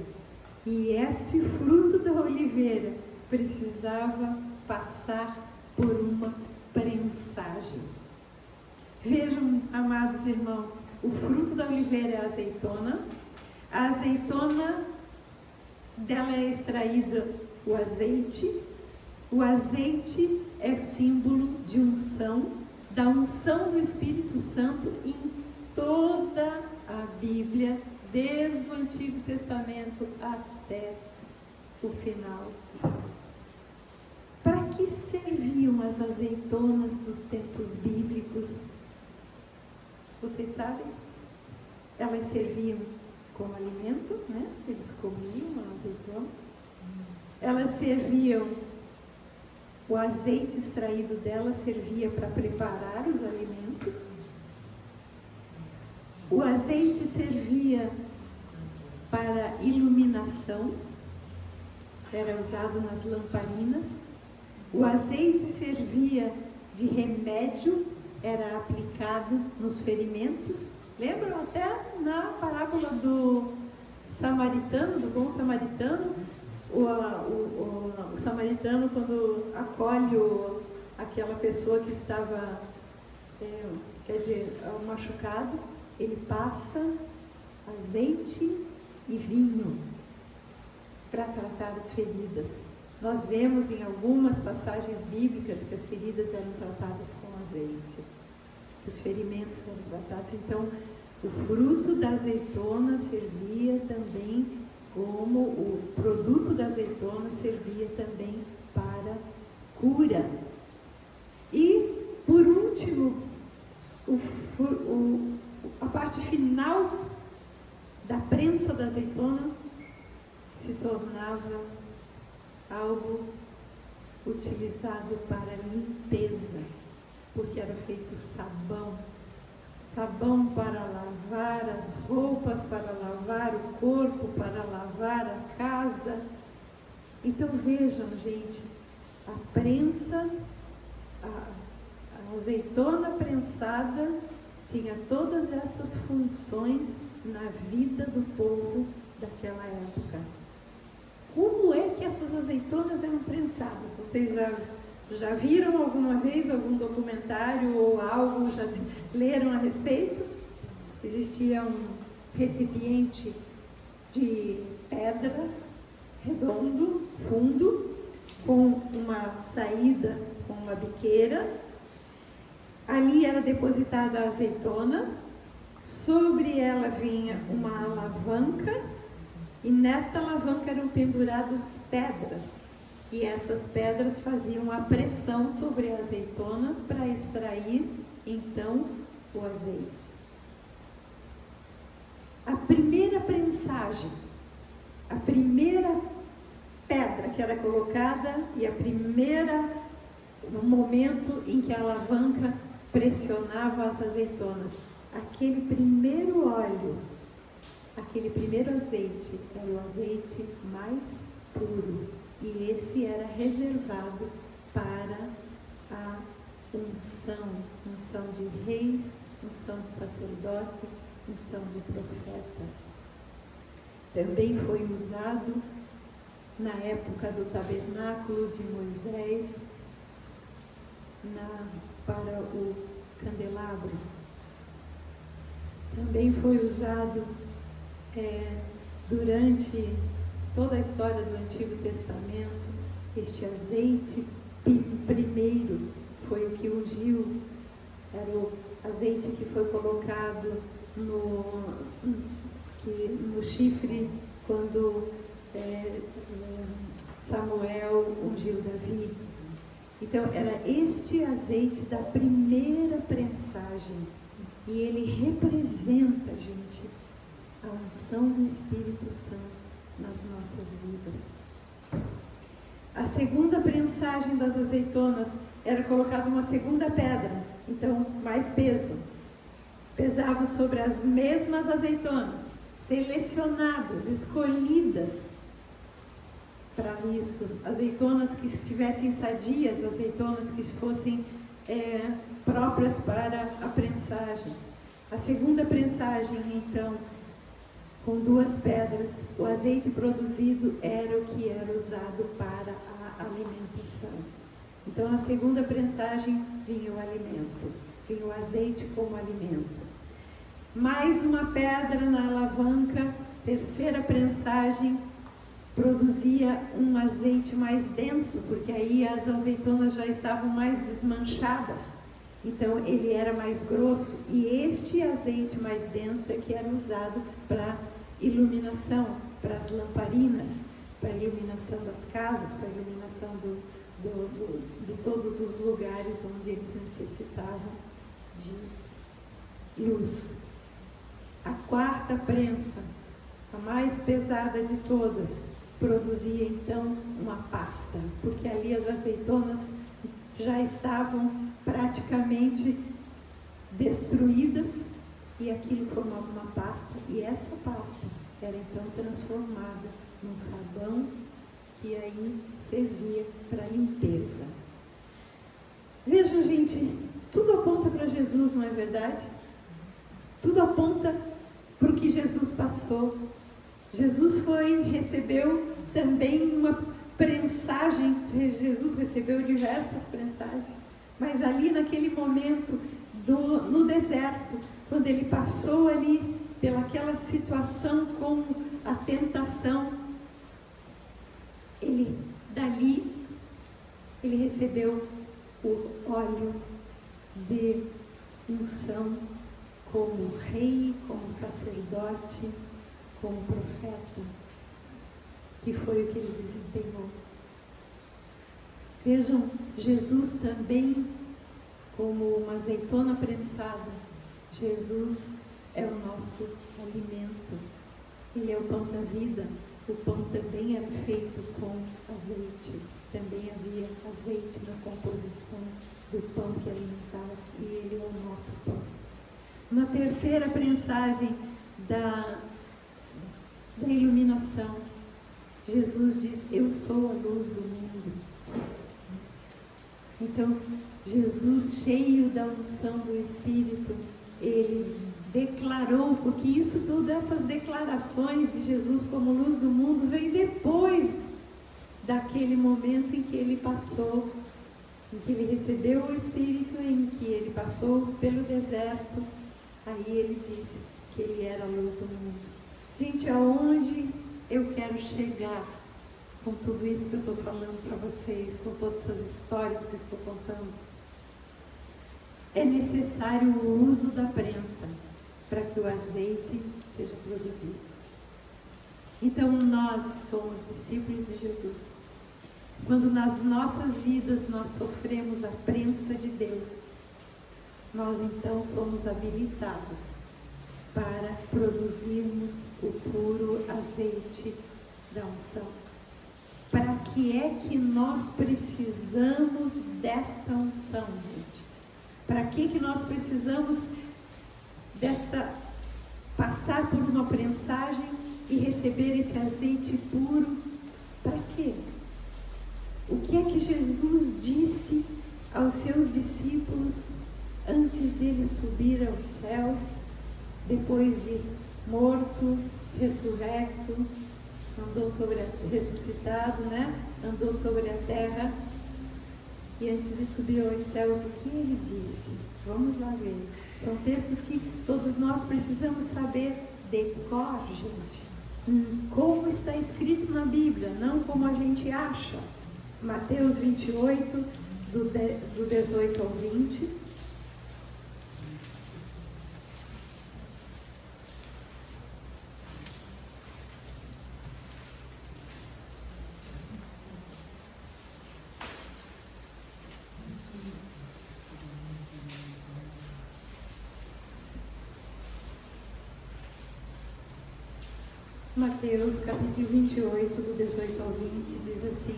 E esse fruto da oliveira precisava passar por uma prensagem. Vejam, amados irmãos, o fruto da oliveira é a azeitona. A azeitona, dela é extraído o azeite. O azeite é símbolo de unção, da unção do Espírito Santo em toda a Bíblia, desde o Antigo Testamento até o final. Para que serviam as azeitonas dos tempos bíblicos? Vocês sabem? Elas serviam como alimento, né? Eles comiam a azeitona. Elas serviam, o azeite extraído dela servia para preparar os alimentos. O azeite servia para iluminação, era usado nas lamparinas. O azeite servia de remédio, era aplicado nos ferimentos. Lembram até na parábola do samaritano, do bom samaritano? O samaritano, quando acolhe aquela pessoa que estava, machucado, ele passa azeite e vinho para tratar as feridas. Nós vemos em algumas passagens bíblicas que as feridas eram tratadas com azeite, que os ferimentos eram tratados. Então, o fruto da azeitona servia também como o produto da azeitona servia também para cura. E, por último, a parte final da prensa da azeitona se tornava algo utilizado para limpeza, porque era feito sabão para lavar as roupas, para lavar o corpo, para lavar a casa. Então vejam, gente, a prensa, a azeitona prensada tinha todas essas funções na vida do povo daquela época. Como é que essas azeitonas eram prensadas? Vocês já viram alguma vez algum documentário ou algo, já leram a respeito? Existia um recipiente de pedra, redondo, fundo, com uma saída, com uma biqueira. Ali era depositada a azeitona, sobre ela vinha uma alavanca, e nesta alavanca eram penduradas pedras, e essas pedras faziam a pressão sobre a azeitona para extrair, então, o azeite. A primeira prensagem, a primeira pedra que era colocada e no momento em que a alavanca pressionava as azeitonas, aquele primeiro óleo, aquele primeiro azeite era o azeite mais puro, e esse era reservado para a unção de reis, unção de sacerdotes, unção de profetas. Também foi usado na época do tabernáculo de Moisés para o candelabro. Também foi usado durante toda a história do Antigo Testamento. Este azeite primeiro foi o que ungiu, era o azeite que foi colocado no chifre quando Samuel ungiu Davi. Então era este azeite da primeira prensagem, e ele representa, gente, a unção do Espírito Santo nas nossas vidas. A segunda prensagem das azeitonas era colocada uma segunda pedra, então mais peso. Pesava sobre as mesmas azeitonas, selecionadas, escolhidas para isso. Azeitonas que estivessem sadias, azeitonas que fossem próprias para a prensagem. A segunda prensagem, então, com 2 pedras, o azeite produzido era o que era usado para a alimentação. Então, na segunda prensagem vinha o alimento, vinha o azeite como alimento. Mais uma pedra na alavanca, terceira prensagem, produzia um azeite mais denso, porque aí as azeitonas já estavam mais desmanchadas, então ele era mais grosso, e este azeite mais denso é que era usado para iluminação, para as lamparinas, para a iluminação das casas, para a iluminação de todos os lugares onde eles necessitavam de luz. A quarta prensa, a mais pesada de todas, produzia então uma pasta, porque ali as azeitonas já estavam praticamente destruídas, e aquilo formava uma pasta, e essa pasta era então transformada num sabão que aí servia para limpeza. Vejam, gente, tudo aponta para Jesus, não é verdade? Tudo aponta para o que Jesus passou. Jesus recebeu também uma prensagem, Jesus recebeu diversas prensagens, mas ali naquele momento, no deserto, quando ele passou ali pelaquela situação com a tentação, dali ele recebeu o óleo de unção como rei, como sacerdote, como profeta, que foi o que ele desempenhou. Vejam, Jesus também, como uma azeitona prensada, Jesus é o nosso alimento. Ele é o pão da vida. O pão também era feito com azeite. Também havia azeite na composição do pão que alimentava, e ele é o nosso pão. Uma terceira prensagem da iluminação, Jesus diz: eu sou a luz do mundo. Então, Jesus, cheio da unção do Espírito, ele declarou, porque isso tudo, essas declarações de Jesus como luz do mundo, veio depois daquele momento em que ele passou, em que ele recebeu o Espírito, em que ele passou pelo deserto. Aí ele disse que ele era a luz do mundo. Gente, aonde eu quero chegar com tudo isso que eu estou falando para vocês, com todas essas histórias que eu estou contando? É necessário o uso da prensa para que o azeite seja produzido. Então nós somos discípulos de Jesus. Quando nas nossas vidas nós sofremos a prensa de Deus, nós então somos habilitados para produzirmos o puro azeite da unção. Para que é que nós precisamos desta unção, gente? Para que nós precisamos passar por uma prensagem e receber esse azeite puro? Para quê? O que é que Jesus disse aos seus discípulos antes dele subir aos céus, depois de morto, ressurrecto, ressuscitado, né? Andou sobre a terra, e antes de subir aos céus, o que ele disse? Vamos lá ver. São textos que todos nós precisamos saber decor, gente. Como está escrito na Bíblia, não como a gente acha. Mateus 28, do 18 ao 20. Mateus capítulo 28, do 18 ao 20, diz assim: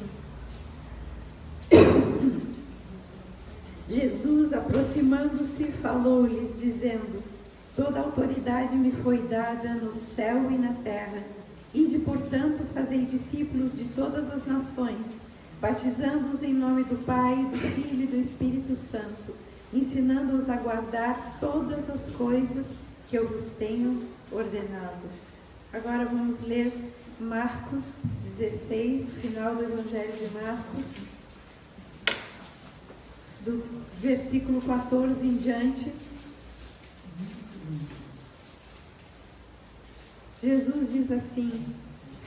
Jesus, aproximando-se, falou-lhes, dizendo: toda autoridade me foi dada no céu e na terra. Ide, portanto, fazei discípulos de todas as nações, batizando-os em nome do Pai, do Filho e do Espírito Santo, ensinando-os a guardar todas as coisas que eu vos tenho ordenado. Agora vamos ler Marcos 16, final do Evangelho de Marcos, do versículo 14 em diante. Jesus diz assim,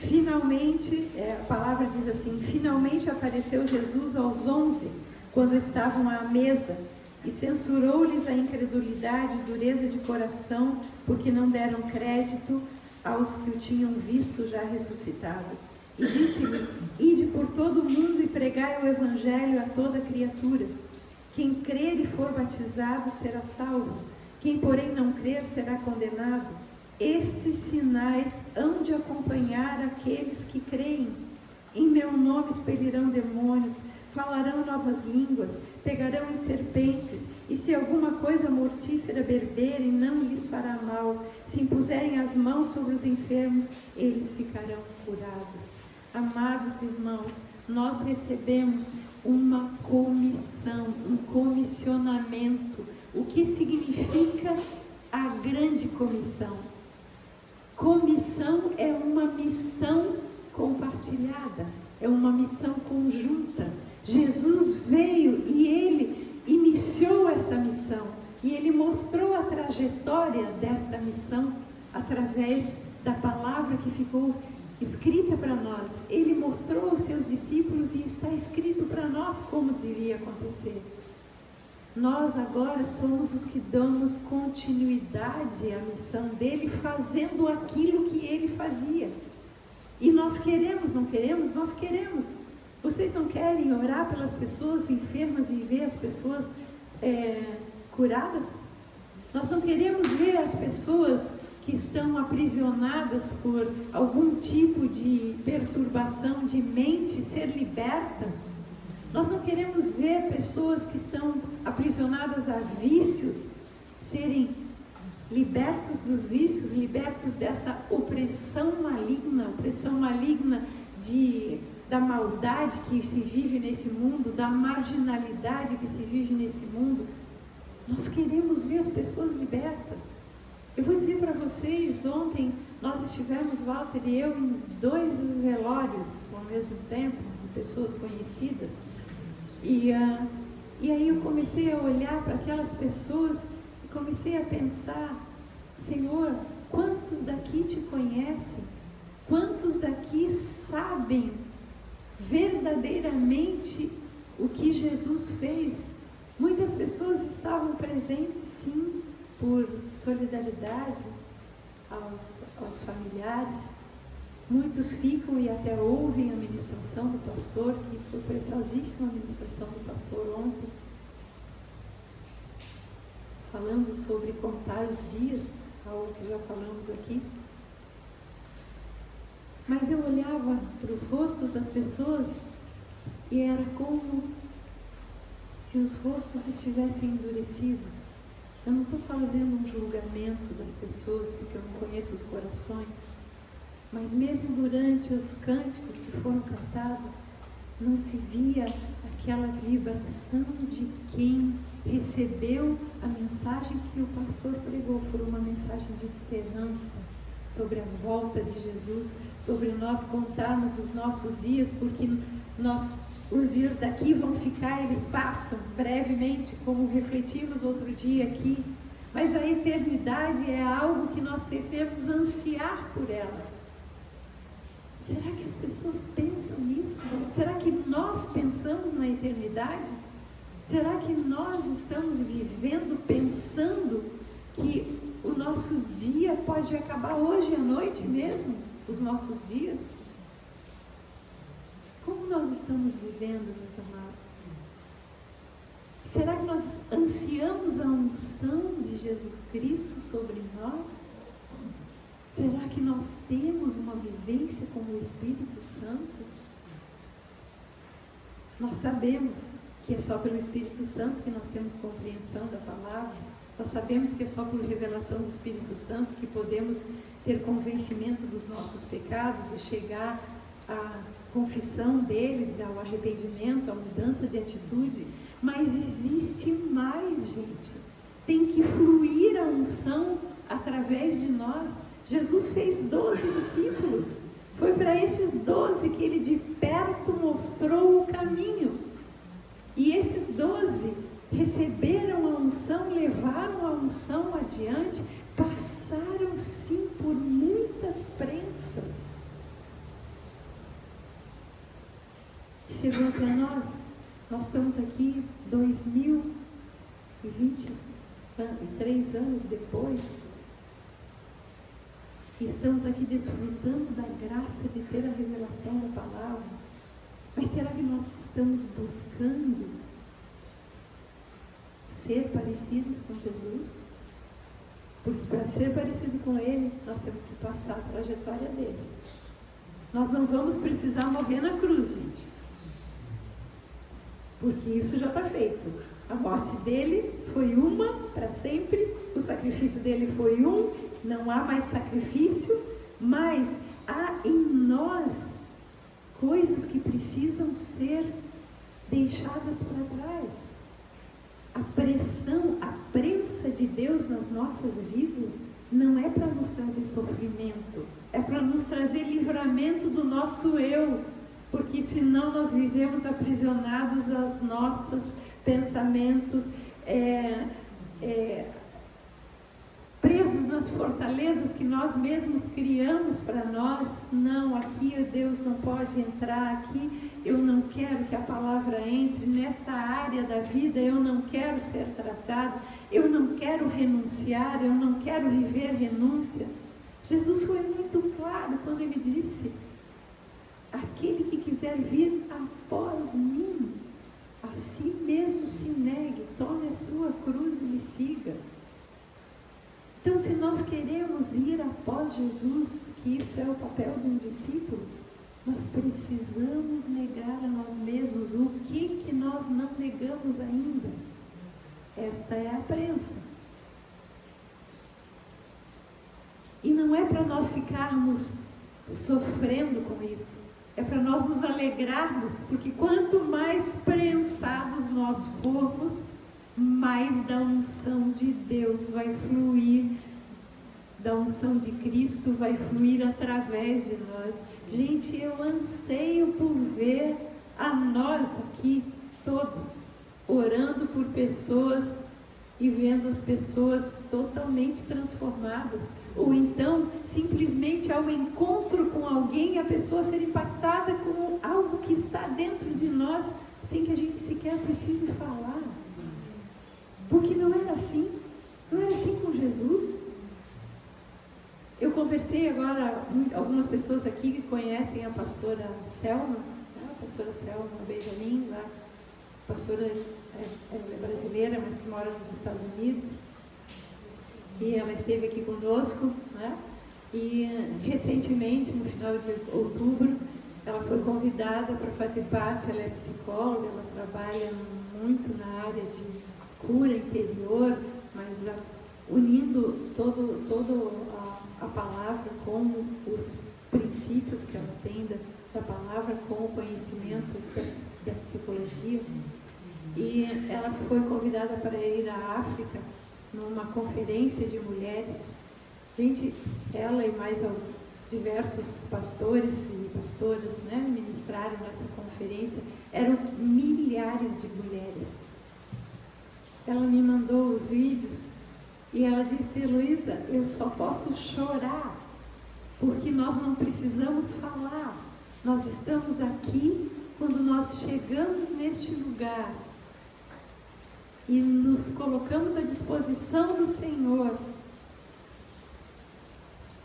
a palavra diz assim: finalmente apareceu Jesus aos 11, quando estavam à mesa, e censurou-lhes a incredulidade e dureza de coração, porque não deram crédito aos que o tinham visto já ressuscitado. E disse-lhes: ide por todo o mundo e pregai o Evangelho a toda criatura. Quem crer e for batizado será salvo, quem porém não crer será condenado. Estes sinais hão de acompanhar aqueles que creem. Em meu nome expelirão demônios, falarão novas línguas, pegarão em serpentes, e se alguma coisa mortífera beberem, não lhes fará mal. Se impuserem as mãos sobre os enfermos, eles ficarão curados. Amados irmãos, nós recebemos uma comissão, um comissionamento. O que significa a grande comissão? Comissão é uma missão compartilhada, é uma missão conjunta. Jesus veio e ele iniciou essa missão, e ele mostrou a trajetória desta missão através da palavra que ficou escrita para nós. Ele mostrou aos seus discípulos e está escrito para nós como deveria acontecer. Nós agora somos os que damos continuidade à missão dele, fazendo aquilo que ele fazia. E nós queremos, não queremos? Nós queremos. Vocês não querem orar pelas pessoas enfermas e ver as pessoas curadas? Nós não queremos ver as pessoas que estão aprisionadas por algum tipo de perturbação de mente ser libertas? Nós não queremos ver pessoas que estão aprisionadas a vícios serem libertos dos vícios, libertos dessa opressão maligna da maldade que se vive nesse mundo, da marginalidade que se vive nesse mundo. Nós queremos ver as pessoas libertas. Eu vou dizer para vocês, ontem nós estivemos, Walter e eu, em 2 velórios ao mesmo tempo, de pessoas conhecidas. E aí eu comecei a olhar para aquelas pessoas e comecei a pensar, Senhor, quantos daqui te conhecem? Quantos daqui sabem verdadeiramente o que Jesus fez? Muitas pessoas estavam presentes, sim, por solidariedade aos familiares. Muitos ficam e até ouvem a ministração do pastor, que foi preciosíssima a ministração do pastor ontem, falando sobre contar os dias, algo que já falamos aqui. Mas eu olhava para os rostos das pessoas e era como se os rostos estivessem endurecidos. Eu não estou fazendo um julgamento das pessoas, porque eu não conheço os corações, mas mesmo durante os cânticos que foram cantados, não se via aquela vibração de quem recebeu a mensagem que o pastor pregou. Foi uma mensagem de esperança sobre a volta de Jesus, sobre nós contarmos os nossos dias, porque os dias daqui vão ficar, eles passam brevemente, como refletimos outro dia aqui, mas a eternidade é algo que nós devemos ansiar por ela. Será que as pessoas pensam nisso? Será que nós pensamos na eternidade? Será que nós estamos vivendo pensando que o nosso dia pode acabar hoje à noite mesmo? Os nossos dias? Como nós estamos vivendo, meus amados? Será que nós ansiamos a unção de Jesus Cristo sobre nós? Será que nós temos uma vivência com o Espírito Santo? Nós sabemos que é só pelo Espírito Santo que nós temos compreensão da palavra. Nós sabemos que é só por revelação do Espírito Santo que podemos ter convencimento dos nossos pecados e chegar à confissão deles, ao arrependimento, à mudança de atitude. Mas existe mais, gente. Tem que fluir a unção através de nós. Jesus fez 12 discípulos. Foi para esses 12 que ele de perto mostrou o caminho. E esses 12 receberam a unção, levaram a unção adiante, passaram sim por muitas prensas. Chegou até nós. Nós estamos aqui 2023 anos depois. E estamos aqui desfrutando da graça de ter a revelação da palavra. Mas será que nós estamos buscando ser parecidos com Jesus? Porque para ser parecido com Ele, nós temos que passar a trajetória dele. Nós não vamos precisar morrer na cruz, gente. Porque isso já está feito. A morte dele foi uma para sempre, o sacrifício dele foi um, não há mais sacrifício, mas há em nós coisas que precisam ser deixadas para trás. A pressão, a prensa de Deus nas nossas vidas não é para nos trazer sofrimento, é para nos trazer livramento do nosso eu, porque senão nós vivemos aprisionados aos nossos pensamentos, presos nas fortalezas que nós mesmos criamos para nós. Não, aqui Deus não pode entrar, aqui eu não quero que a palavra entre, nessa área da vida eu não quero ser tratado, eu não quero renunciar, eu não quero viver renúncia. Jesus foi muito claro quando ele disse: aquele que quiser vir após mim, a si mesmo se negue, tome a sua cruz e me siga. Então, se nós queremos ir após Jesus, que isso é o papel de um discípulo, nós precisamos negar a nós mesmos. O que nós não negamos ainda? Esta é a prensa. E não é para nós ficarmos sofrendo com isso, é para nós nos alegrarmos, porque quanto mais prensados nós formos, mais da unção de Deus vai fluir, da unção de Cristo vai fluir através de nós. Gente, eu anseio por ver a nós aqui, todos, orando por pessoas e vendo as pessoas totalmente transformadas, ou então, simplesmente ao encontro com alguém, a pessoa ser impactada com algo que está dentro de nós, sem que a gente sequer precise falar. Porque não era assim com Jesus. Eu conversei agora, algumas pessoas aqui que conhecem a pastora Selma, a pastora Selma Benjamin, a pastora é brasileira, mas que mora nos Estados Unidos, e ela esteve aqui conosco, né? E recentemente, no final de outubro, ela foi convidada para fazer parte, ela é psicóloga, ela trabalha muito na área de cura interior, mas unindo todo a palavra com os princípios que ela tem da palavra, com o conhecimento da psicologia. E ela foi convidada para ir à África numa conferência de mulheres. Gente, ela e mais diversos pastores e pastoras, né, ministraram nessa conferência. Eram milhares de mulheres. Ela me mandou os vídeos e ela disse: Heloísa, eu só posso chorar, porque nós não precisamos falar. Nós estamos aqui quando nós chegamos neste lugar e nos colocamos à disposição do Senhor.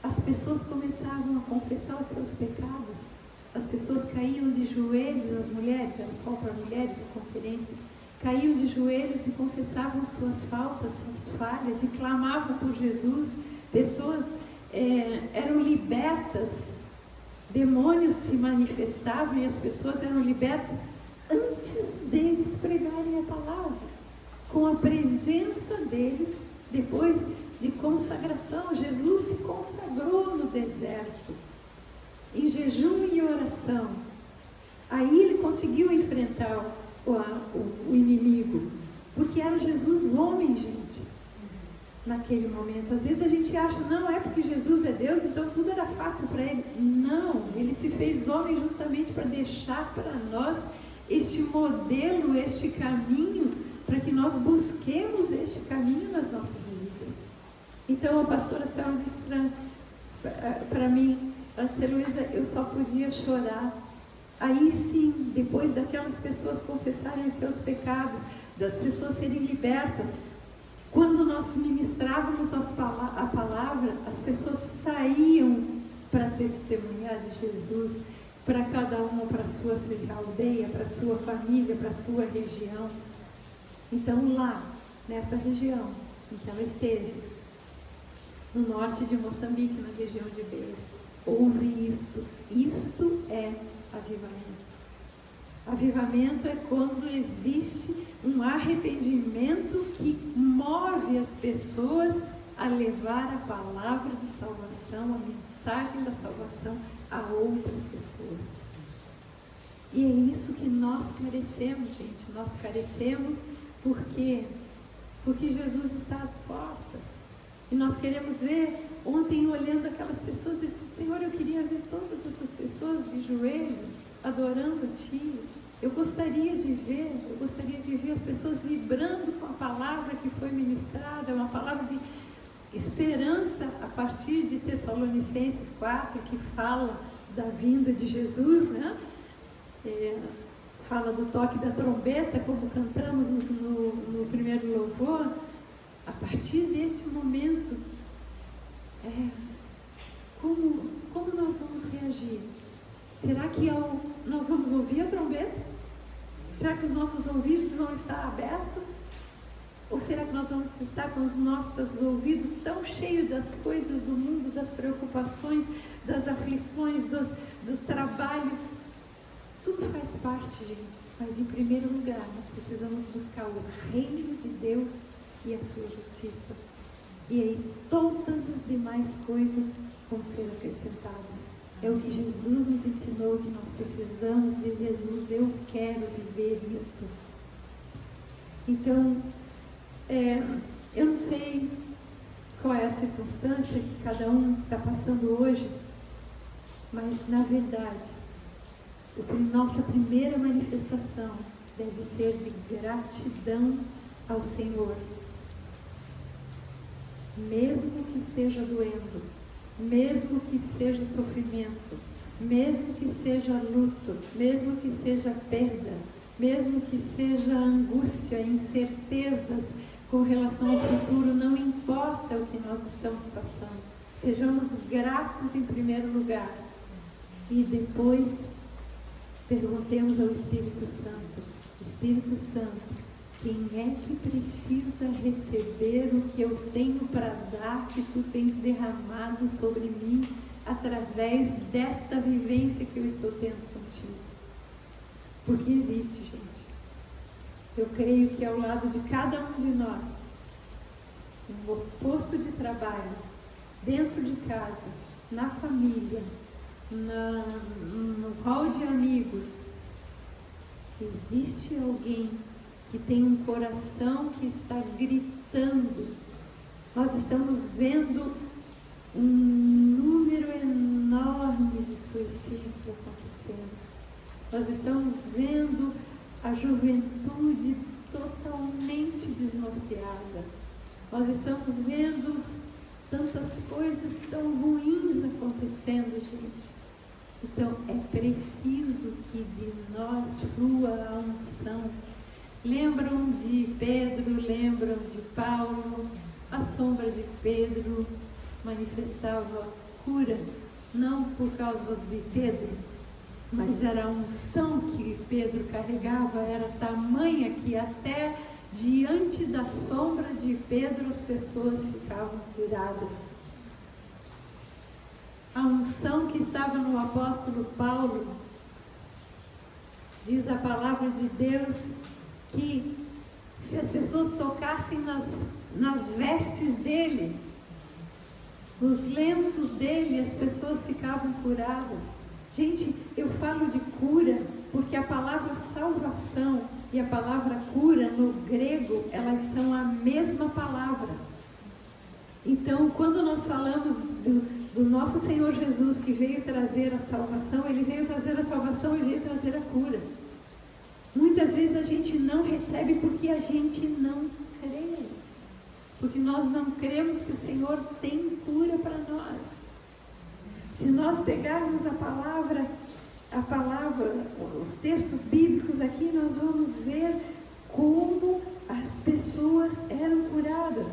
As pessoas começavam a confessar os seus pecados, as pessoas caíam de joelhos, as mulheres, era só para mulheres a conferência, caíam de joelhos e confessavam suas faltas, suas falhas e clamavam por Jesus. Pessoas eram libertas, demônios se manifestavam e as pessoas eram libertas antes deles pregarem a palavra, com a presença deles. Depois de consagração, Jesus se consagrou no deserto, em jejum e oração. Aí ele conseguiu enfrentar o inimigo, porque era Jesus homem, gente, naquele momento. Às vezes a gente acha, não, é porque Jesus é Deus, então tudo era fácil para ele. Não, ele se fez homem justamente para deixar para nós este modelo, este caminho, para que nós busquemos este caminho nas nossas vidas. Então a pastora Selma disse para mim, ela disse: Heloísa, eu só podia chorar. Aí sim, depois daquelas pessoas confessarem os seus pecados, das pessoas serem libertas, quando nós ministrávamos a palavra, as pessoas saíam para testemunhar de Jesus, para cada uma, para a sua aldeia, para a sua família, para a sua região. Então lá, nessa região em que ela esteve, no norte de Moçambique, na região de Beira, houve isso. Isto é avivamento. Avivamento é quando existe um arrependimento que move as pessoas a levar a palavra de salvação, a mensagem da salvação a outras pessoas. E é isso que nós carecemos, gente. Nós carecemos porque Jesus está às portas. E nós queremos ver. Ontem, olhando aquelas pessoas, eu disse: Senhor, eu queria ver todas essas pessoas de joelho, adorando a Ti. Eu gostaria de ver as pessoas vibrando com a palavra que foi ministrada, uma palavra de esperança a partir de Tessalonicenses 4, que fala da vinda de Jesus, né? Fala do toque da trombeta, como cantamos no primeiro louvor. A partir desse momento, como nós vamos reagir? Será que nós vamos ouvir a trombeta? Será que os nossos ouvidos vão estar abertos? Ou será que nós vamos estar com os nossos ouvidos tão cheios das coisas do mundo, das preocupações, das aflições, dos trabalhos? Tudo faz parte, gente. Mas em primeiro lugar, nós precisamos buscar o reino de Deus e a sua justiça. E aí todas as demais coisas vão ser acrescentadas. É o que Jesus nos ensinou, que nós precisamos dizer: Jesus, eu quero viver isso. Então, eu não sei qual é a circunstância que cada um está passando hoje, mas, na verdade, nossa primeira manifestação deve ser de gratidão ao Senhor. Mesmo que esteja doendo, mesmo que seja sofrimento, mesmo que seja luto, mesmo que seja perda, mesmo que seja angústia, incertezas com relação ao futuro, não importa o que nós estamos passando. Sejamos gratos em primeiro lugar e depois perguntemos ao Espírito Santo: Espírito Santo, quem é que precisa receber o que eu tenho para dar, que tu tens derramado sobre mim através desta vivência que eu estou tendo contigo? Porque existe, gente. Eu creio que ao lado de cada um de nós, no posto de trabalho, dentro de casa, na família, no hall de amigos, existe alguém que tem um coração que está gritando. Nós estamos vendo um número enorme de suicídios acontecendo. Nós estamos vendo a juventude totalmente desnorteada. Nós estamos vendo tantas coisas tão ruins acontecendo, gente. Então, é preciso que de nós flua a unção. Lembram de Pedro, lembram de Paulo? A sombra de Pedro manifestava cura, não por causa de Pedro, mas era a unção que Pedro carregava, era tamanha que até diante da sombra de Pedro as pessoas ficavam curadas. A unção que estava no apóstolo Paulo, diz a palavra de Deus, que se as pessoas tocassem nas vestes dele, nos lenços dele, as pessoas ficavam curadas. Gente, eu falo de cura porque a palavra salvação e a palavra cura no grego, elas são a mesma palavra. Então, quando nós falamos do nosso Senhor Jesus, que veio trazer a salvação, ele veio trazer a salvação e veio trazer a cura. Muitas vezes a gente não recebe porque a gente não crê. Porque nós não cremos que o Senhor tem cura para nós. Se nós pegarmos a palavra, os textos bíblicos aqui, nós vamos ver como as pessoas eram curadas.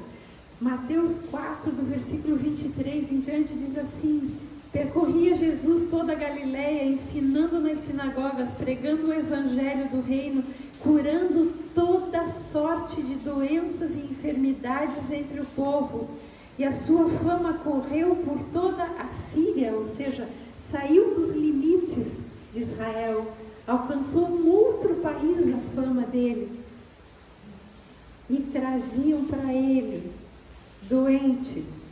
Mateus 4, do versículo 23 em diante, diz assim: percorria Jesus toda a Galileia, ensinando nas sinagogas, pregando o evangelho do reino, curando toda sorte de doenças e enfermidades entre o povo. E a sua fama correu por toda a Síria, ou seja, saiu dos limites de Israel, alcançou um outro país a fama dele. E traziam para ele doentes,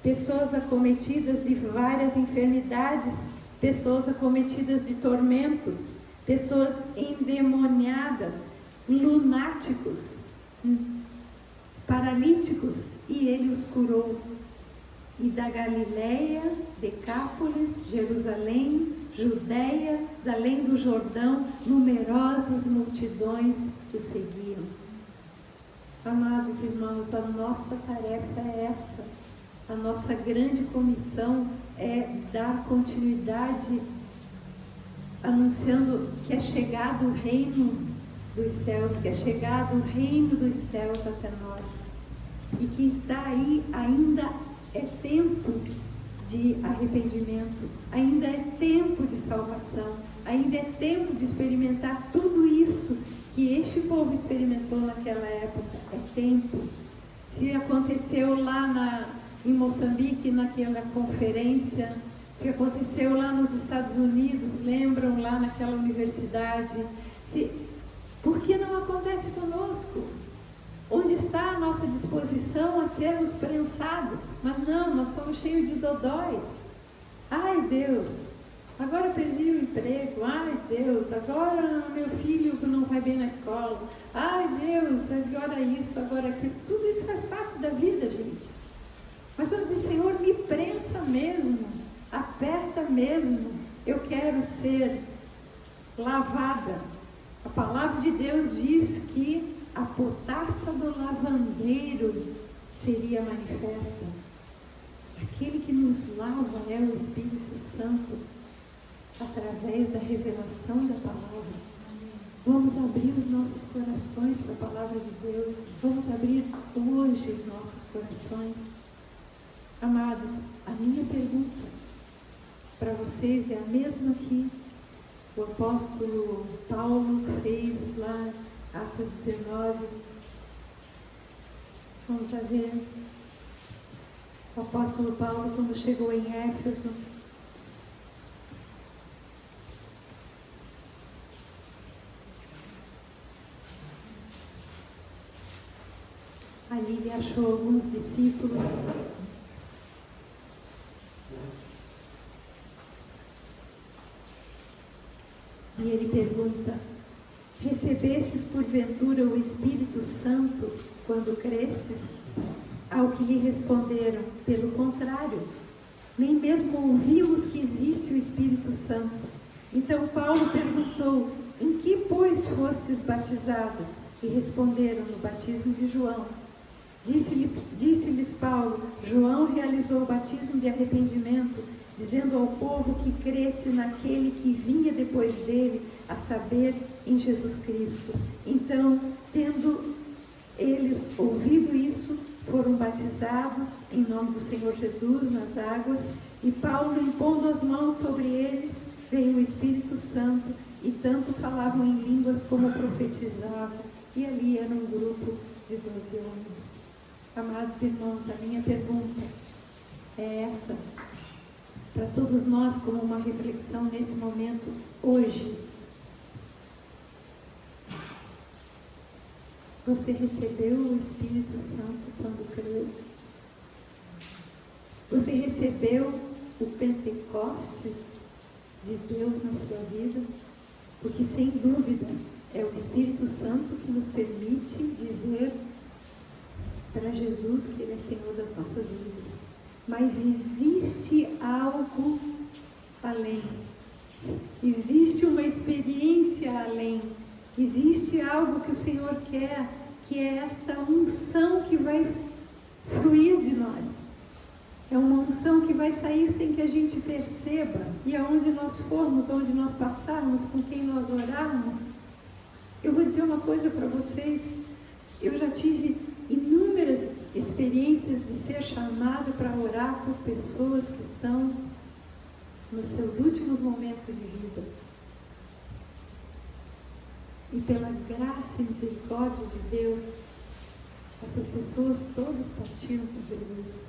pessoas acometidas de várias enfermidades, pessoas acometidas de tormentos, pessoas endemoniadas, lunáticos, paralíticos, e ele os curou. E da Galileia, Decápolis, Jerusalém, Judeia, da além do Jordão, numerosas multidões o seguiam. Amados irmãos, a nossa tarefa é essa. A nossa grande comissão é dar continuidade, anunciando que é chegado o reino dos céus, que é chegado o reino dos céus até nós. E que está aí, ainda é tempo de arrependimento, ainda é tempo de salvação, ainda é tempo de experimentar tudo isso que este povo experimentou naquela época. É tempo. Se aconteceu lá em Moçambique, naquela conferência, se aconteceu lá nos Estados Unidos, lembram, lá naquela universidade, por que não acontece conosco? Onde está a nossa disposição a sermos prensados? Mas não, nós somos cheios de dodóis. Ai, Deus, Agora perdi o emprego. Ai, Deus, agora meu filho não vai bem na escola. Ai, Deus, agora isso, agora aquilo. Tudo isso faz parte da vida, gente. Mas vamos dizer, Senhor, me prensa mesmo, aperta mesmo. Eu quero ser lavada. A palavra de Deus diz que a potassa do lavandeiro seria manifesta. Aquele que nos lava é o Espírito Santo, através da revelação da palavra. Vamos abrir os nossos corações para a palavra de Deus. Vamos abrir hoje os nossos corações. Amados, a minha pergunta para vocês é a mesma que o apóstolo Paulo fez lá, Atos 19. Vamos a ver. O apóstolo Paulo, quando chegou em Éfeso, ali ele achou alguns discípulos. E ele pergunta: recebestes porventura o Espírito Santo quando cresces? Ao que lhe responderam: pelo contrário, nem mesmo ouvimos que existe o Espírito Santo. Então Paulo perguntou: em que, pois, fostes batizados? E responderam: no batismo de João. Disse-lhes Paulo: João realizou o batismo de arrependimento, dizendo ao povo que cresce naquele que vinha depois dele, a saber, em Jesus Cristo. Então, tendo eles ouvido isso, foram batizados em nome do Senhor Jesus nas águas, e Paulo, impondo as mãos sobre eles, veio o Espírito Santo, e tanto falavam em línguas como profetizavam, e ali era um grupo de 12 homens. Amados irmãos, a minha pergunta é essa, para todos nós, como uma reflexão nesse momento, hoje. Você recebeu o Espírito Santo quando creu? Você recebeu o Pentecostes de Deus na sua vida? Porque, sem dúvida, é o Espírito Santo que nos permite dizer para Jesus que Ele é Senhor das nossas vidas. Mas existe algo além. Existe uma experiência além. Existe algo que o Senhor quer, que é esta unção que vai fluir de nós. É uma unção que vai sair sem que a gente perceba. E aonde nós formos, onde nós passarmos, com quem nós orarmos. Eu vou dizer uma coisa para vocês. Eu já tive inúmeras experiências de ser chamado para orar por pessoas que estão nos seus últimos momentos de vida. E pela graça e misericórdia de Deus, essas pessoas todas partiram com Jesus.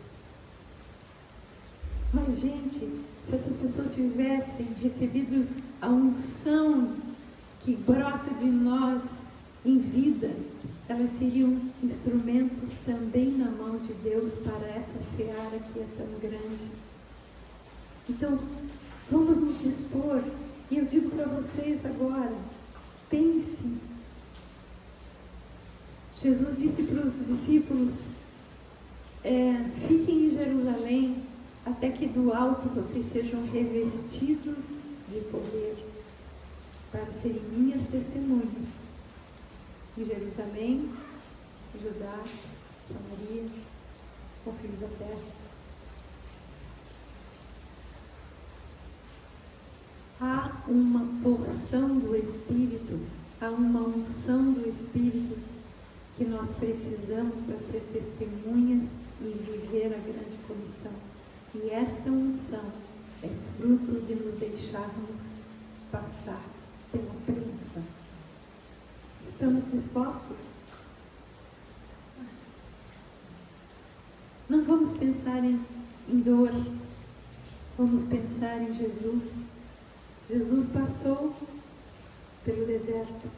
Mas, gente, se essas pessoas tivessem recebido a unção que brota de nós em vida, elas seriam instrumentos também na mão de Deus para essa seara que é tão grande. Então, vamos nos dispor. E eu digo para vocês agora, pense. Jesus disse para os discípulos: fiquem em Jerusalém, até que do alto vocês sejam revestidos de poder, para serem minhas testemunhas em Jerusalém, Judá, Samaria, confins da terra. Há uma porção do Espírito, há uma unção do Espírito que nós precisamos para ser testemunhas e viver a grande comissão. E esta unção é fruto de nos deixarmos passar pela prensa. Estamos dispostos? Não vamos pensar em dor, vamos pensar em Jesus. Jesus passou pelo deserto,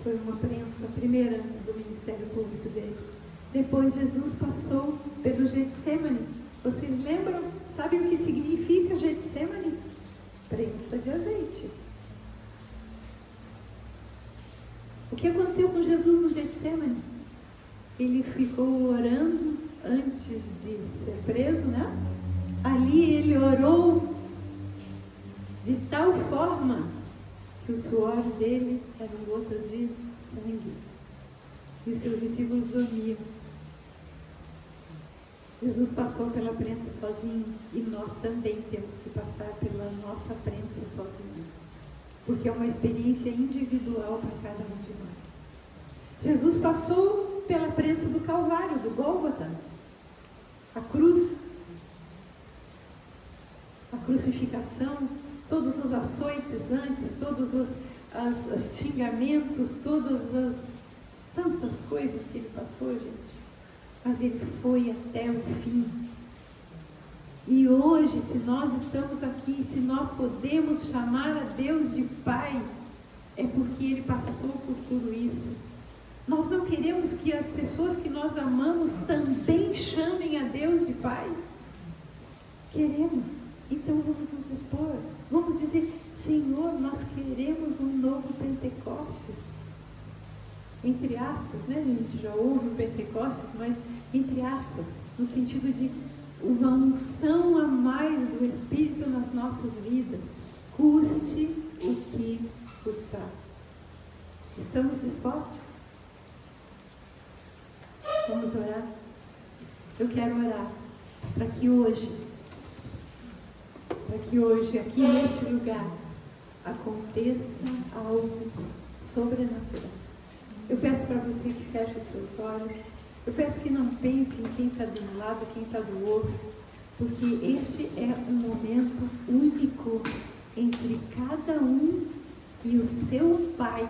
foi uma prensa, primeiro antes do ministério público dele. Depois Jesus passou pelo Getsemane. Vocês lembram? Sabem o que significa Getsemane? prensa de azeite. O que aconteceu com Jesus no Getsemane? Ele ficou orando antes de ser preso, né? Ali ele orou de tal forma que o suor dele eram gotas de sangue. E os seus discípulos dormiam. Jesus passou pela prensa sozinho e nós também temos que passar pela nossa prensa sozinhos. Porque é uma experiência individual para cada um de nós. Jesus passou pela prensa do Calvário, do Gólgota, a cruz, a crucificação, todos os açoites antes, todos os xingamentos, todas as tantas coisas que ele passou, gente. Mas ele foi até o fim. E hoje, se nós estamos aqui, se nós podemos chamar a Deus de Pai, é porque ele passou por tudo isso. Nós não queremos que as pessoas que nós amamos também chamem a Deus de Pai? Queremos. Então vamos nos expor. Vamos dizer, Senhor, nós queremos um novo Pentecostes. Entre aspas, né? A gente já ouve o Pentecostes, mas entre aspas, no sentido de uma unção a mais do Espírito nas nossas vidas, custe o que custar. Estamos dispostos? Vamos orar? Eu quero orar para que hoje, aqui neste lugar, aconteça algo sobrenatural. Eu peço para você que feche os seus olhos. Eu peço que não pense em quem está de um lado, quem está do outro, porque este é um momento único entre cada um e o seu Pai.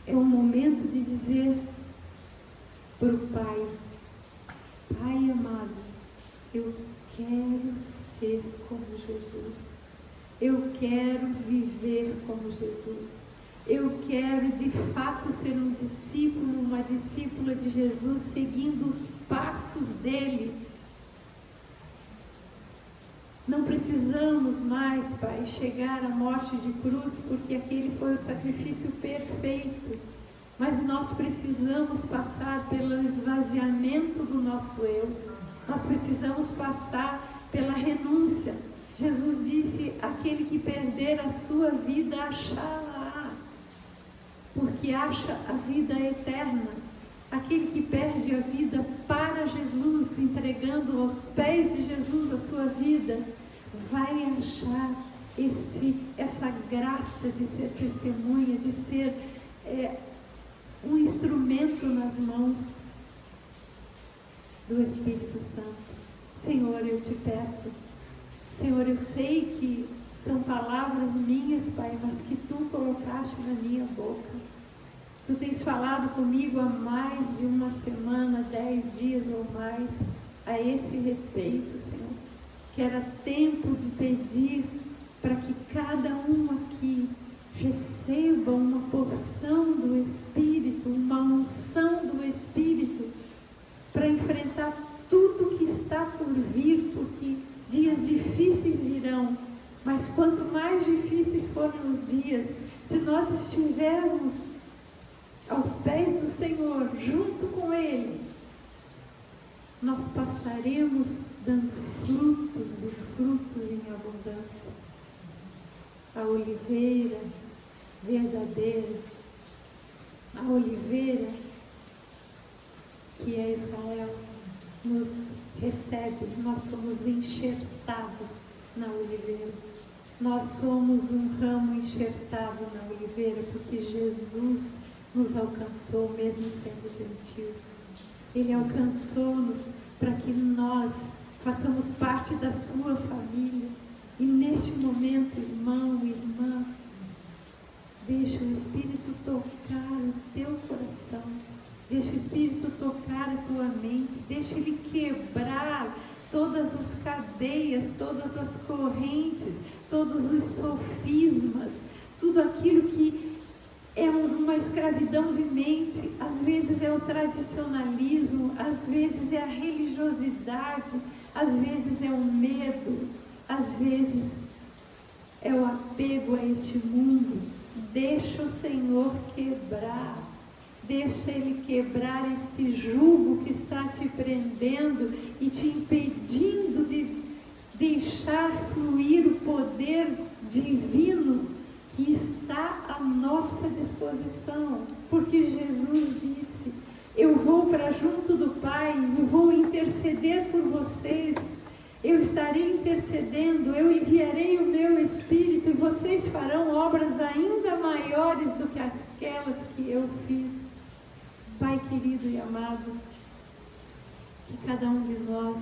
É um momento de dizer para o Pai, Pai amado, eu quero ser como Jesus. Eu quero viver como Jesus. Eu quero de fato ser um discípulo, uma discípula de Jesus, seguindo os passos dele. Não precisamos mais, Pai, chegar à morte de cruz, porque aquele foi o sacrifício perfeito. Mas nós precisamos passar pelo esvaziamento do nosso eu. Nós precisamos passar pela renúncia. Jesus disse, aquele que perder a sua vida, achá-la. Porque acha a vida eterna. Aquele que perde a vida para Jesus, entregando aos pés de Jesus a sua vida, vai achar essa graça de ser testemunha, de ser um instrumento nas mãos do Espírito Santo. Senhor, eu te peço, Senhor, eu sei que são palavras minhas, Pai, mas que Tu colocaste na minha boca. Tu tens falado comigo há mais de uma semana, 10 dias ou mais, a esse respeito, Senhor. Que era tempo de pedir para que cada um aqui receba uma porção do Espírito, uma unção do Espírito, para enfrentar tudo que está por vir, porque dias difíceis virão. Mas quanto mais difíceis forem os dias, se nós estivermos aos pés do Senhor, junto com Ele, nós passaremos dando frutos e frutos em abundância. A oliveira verdadeira, a oliveira que é Israel, nos recebe, nós somos enxertados na oliveira. Nós somos um ramo enxertado na oliveira, porque Jesus nos alcançou, mesmo sendo gentios. Ele alcançou-nos para que nós façamos parte da sua família. E neste momento, irmão, irmã, deixa o Espírito tocar o teu coração. Deixa o Espírito tocar a tua mente. Deixa Ele quebrar todas as cadeias, todas as correntes, todos os sofismas, tudo aquilo que é uma escravidão de mente. Às vezes é o tradicionalismo, às vezes é a religiosidade, às vezes é o medo, às vezes é o apego a este mundo. Deixa o Senhor quebrar. Deixa Ele quebrar esse jugo que está te prendendo e te impedindo de deixar fluir o poder divino que está à nossa disposição. Porque Jesus disse: eu vou para junto do Pai, eu vou interceder por vocês. Eu estarei intercedendo, eu enviarei o meu Espírito e vocês farão obras ainda maiores do que aquelas que eu fiz. Pai querido e amado, que cada um de nós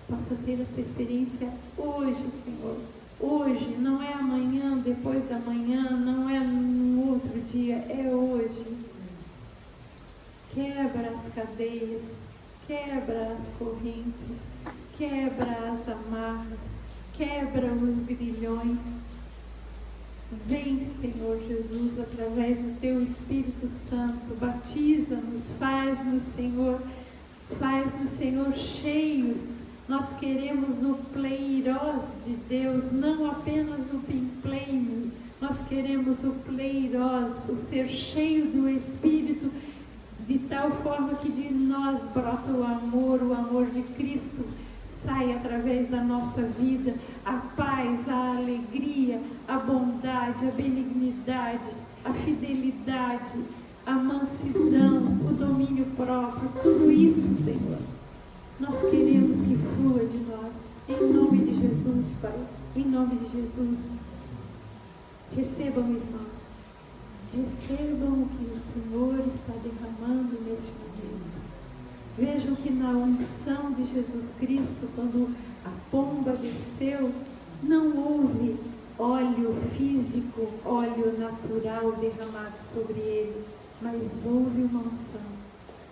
possa ter essa experiência hoje, Senhor. Hoje, não é amanhã, depois da manhã, não é no outro dia, é hoje. Quebra as cadeias, quebra as correntes, quebra as amarras, quebra os grilhões. Vem, Senhor Jesus, através do Teu Espírito Santo, batiza-nos, faz-nos, Senhor, cheios. Nós queremos o pleiros de Deus, não apenas o pimpleime. Nós queremos o pleiros, o ser cheio do Espírito, de tal forma que de nós brota o amor de Cristo sai através da nossa vida, a paz, a alegria, a bondade, a benignidade, a fidelidade, a mansidão, o domínio próprio, tudo isso, Senhor, nós queremos que flua de nós, em nome de Jesus, Pai, em nome de Jesus. Recebam, irmãos, recebam o que o Senhor está derramando neste momento. Vejam que na unção de Jesus Cristo, quando a pomba desceu, não houve óleo físico, óleo natural derramado sobre ele, mas houve uma unção.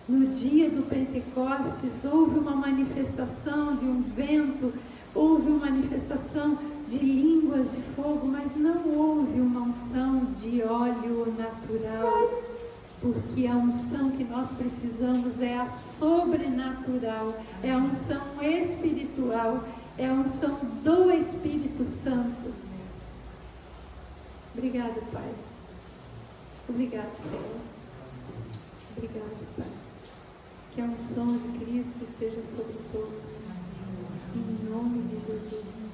No dia do Pentecostes, houve uma manifestação de um vento, houve uma manifestação de línguas de fogo, mas não houve uma unção de óleo natural. Porque a unção que nós precisamos é a sobrenatural, é a unção espiritual, é a unção do Espírito Santo. Obrigado, Pai. Obrigado, Senhor. Obrigado, Pai. Que a unção de Cristo esteja sobre todos. Em nome de Jesus.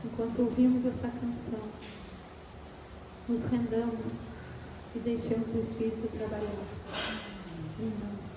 Enquanto ouvimos essa canção, nos rendamos e deixemos o Espírito trabalhar em nós.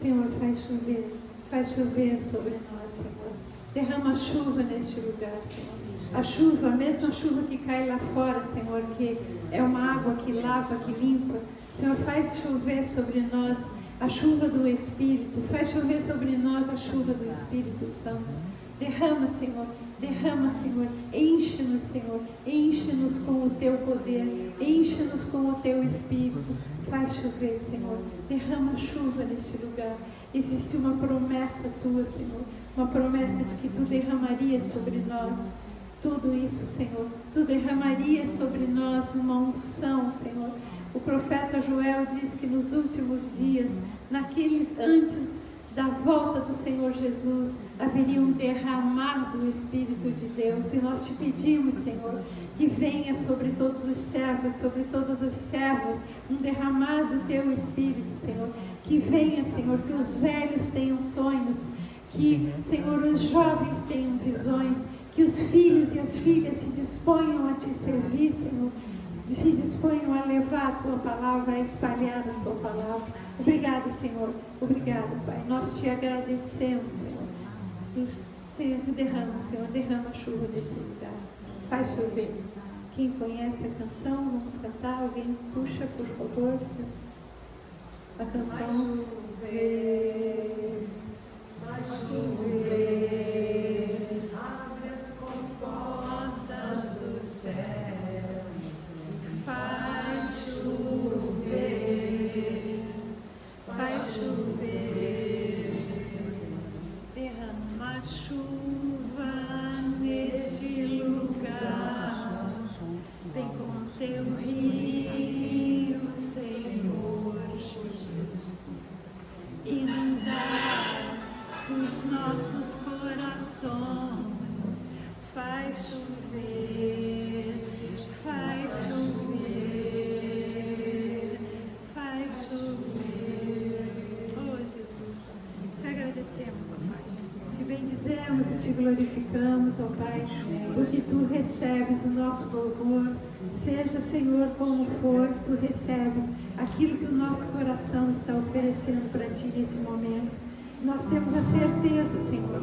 Senhor, faz chover sobre nós, Senhor. Derrama chuva neste lugar, Senhor. A chuva, a mesma chuva que cai lá fora, Senhor, que é uma água que lava, que limpa. Senhor, faz chover sobre nós a chuva do Espírito. Faz chover sobre nós a chuva do Espírito Santo. Derrama, Senhor. Derrama, Senhor. Enche-nos, Senhor. Enche-nos com o Teu poder. Enche-nos com o Teu Espírito. Faz chover, Senhor. Derrama chuva neste lugar. Existe uma promessa Tua, Senhor. Uma promessa de que Tu derramarias sobre nós tudo isso, Senhor. Tu derramarias sobre nós uma unção, Senhor. O profeta Joel diz que nos últimos dias, antes da volta do Senhor Jesus, haveria um derramar do Espírito de Deus. E nós te pedimos, Senhor, que venha sobre todos os servos, sobre todas as servas, um derramar do Teu Espírito, Senhor. Que venha, Senhor, que os velhos tenham sonhos, que, Senhor, os jovens tenham visões, que os filhos e as filhas se disponham a Te servir, Senhor, se disponham a levar a Tua palavra, a espalhar a Tua palavra. Obrigada, Senhor. Obrigada, Pai. Nós te agradecemos, Senhor. Senhor, derrama a chuva desse lugar. Faz chover. Quem conhece a canção, vamos cantar. Alguém puxa, por favor, a canção. Vai chover, abre as comportas do céu, faz chover, derrama chuva neste lugar, vem com teu rio, Senhor Jesus, inundar os nossos corações, faz chover, faz chover, faz chover. Oh Jesus, te agradecemos, ó Pai, te bendizemos e te glorificamos, ó Pai, porque tu recebes o nosso louvor, seja, Senhor, como for, tu recebes aquilo que o nosso coração está oferecendo para ti nesse momento. Nós temos a certeza, Senhor,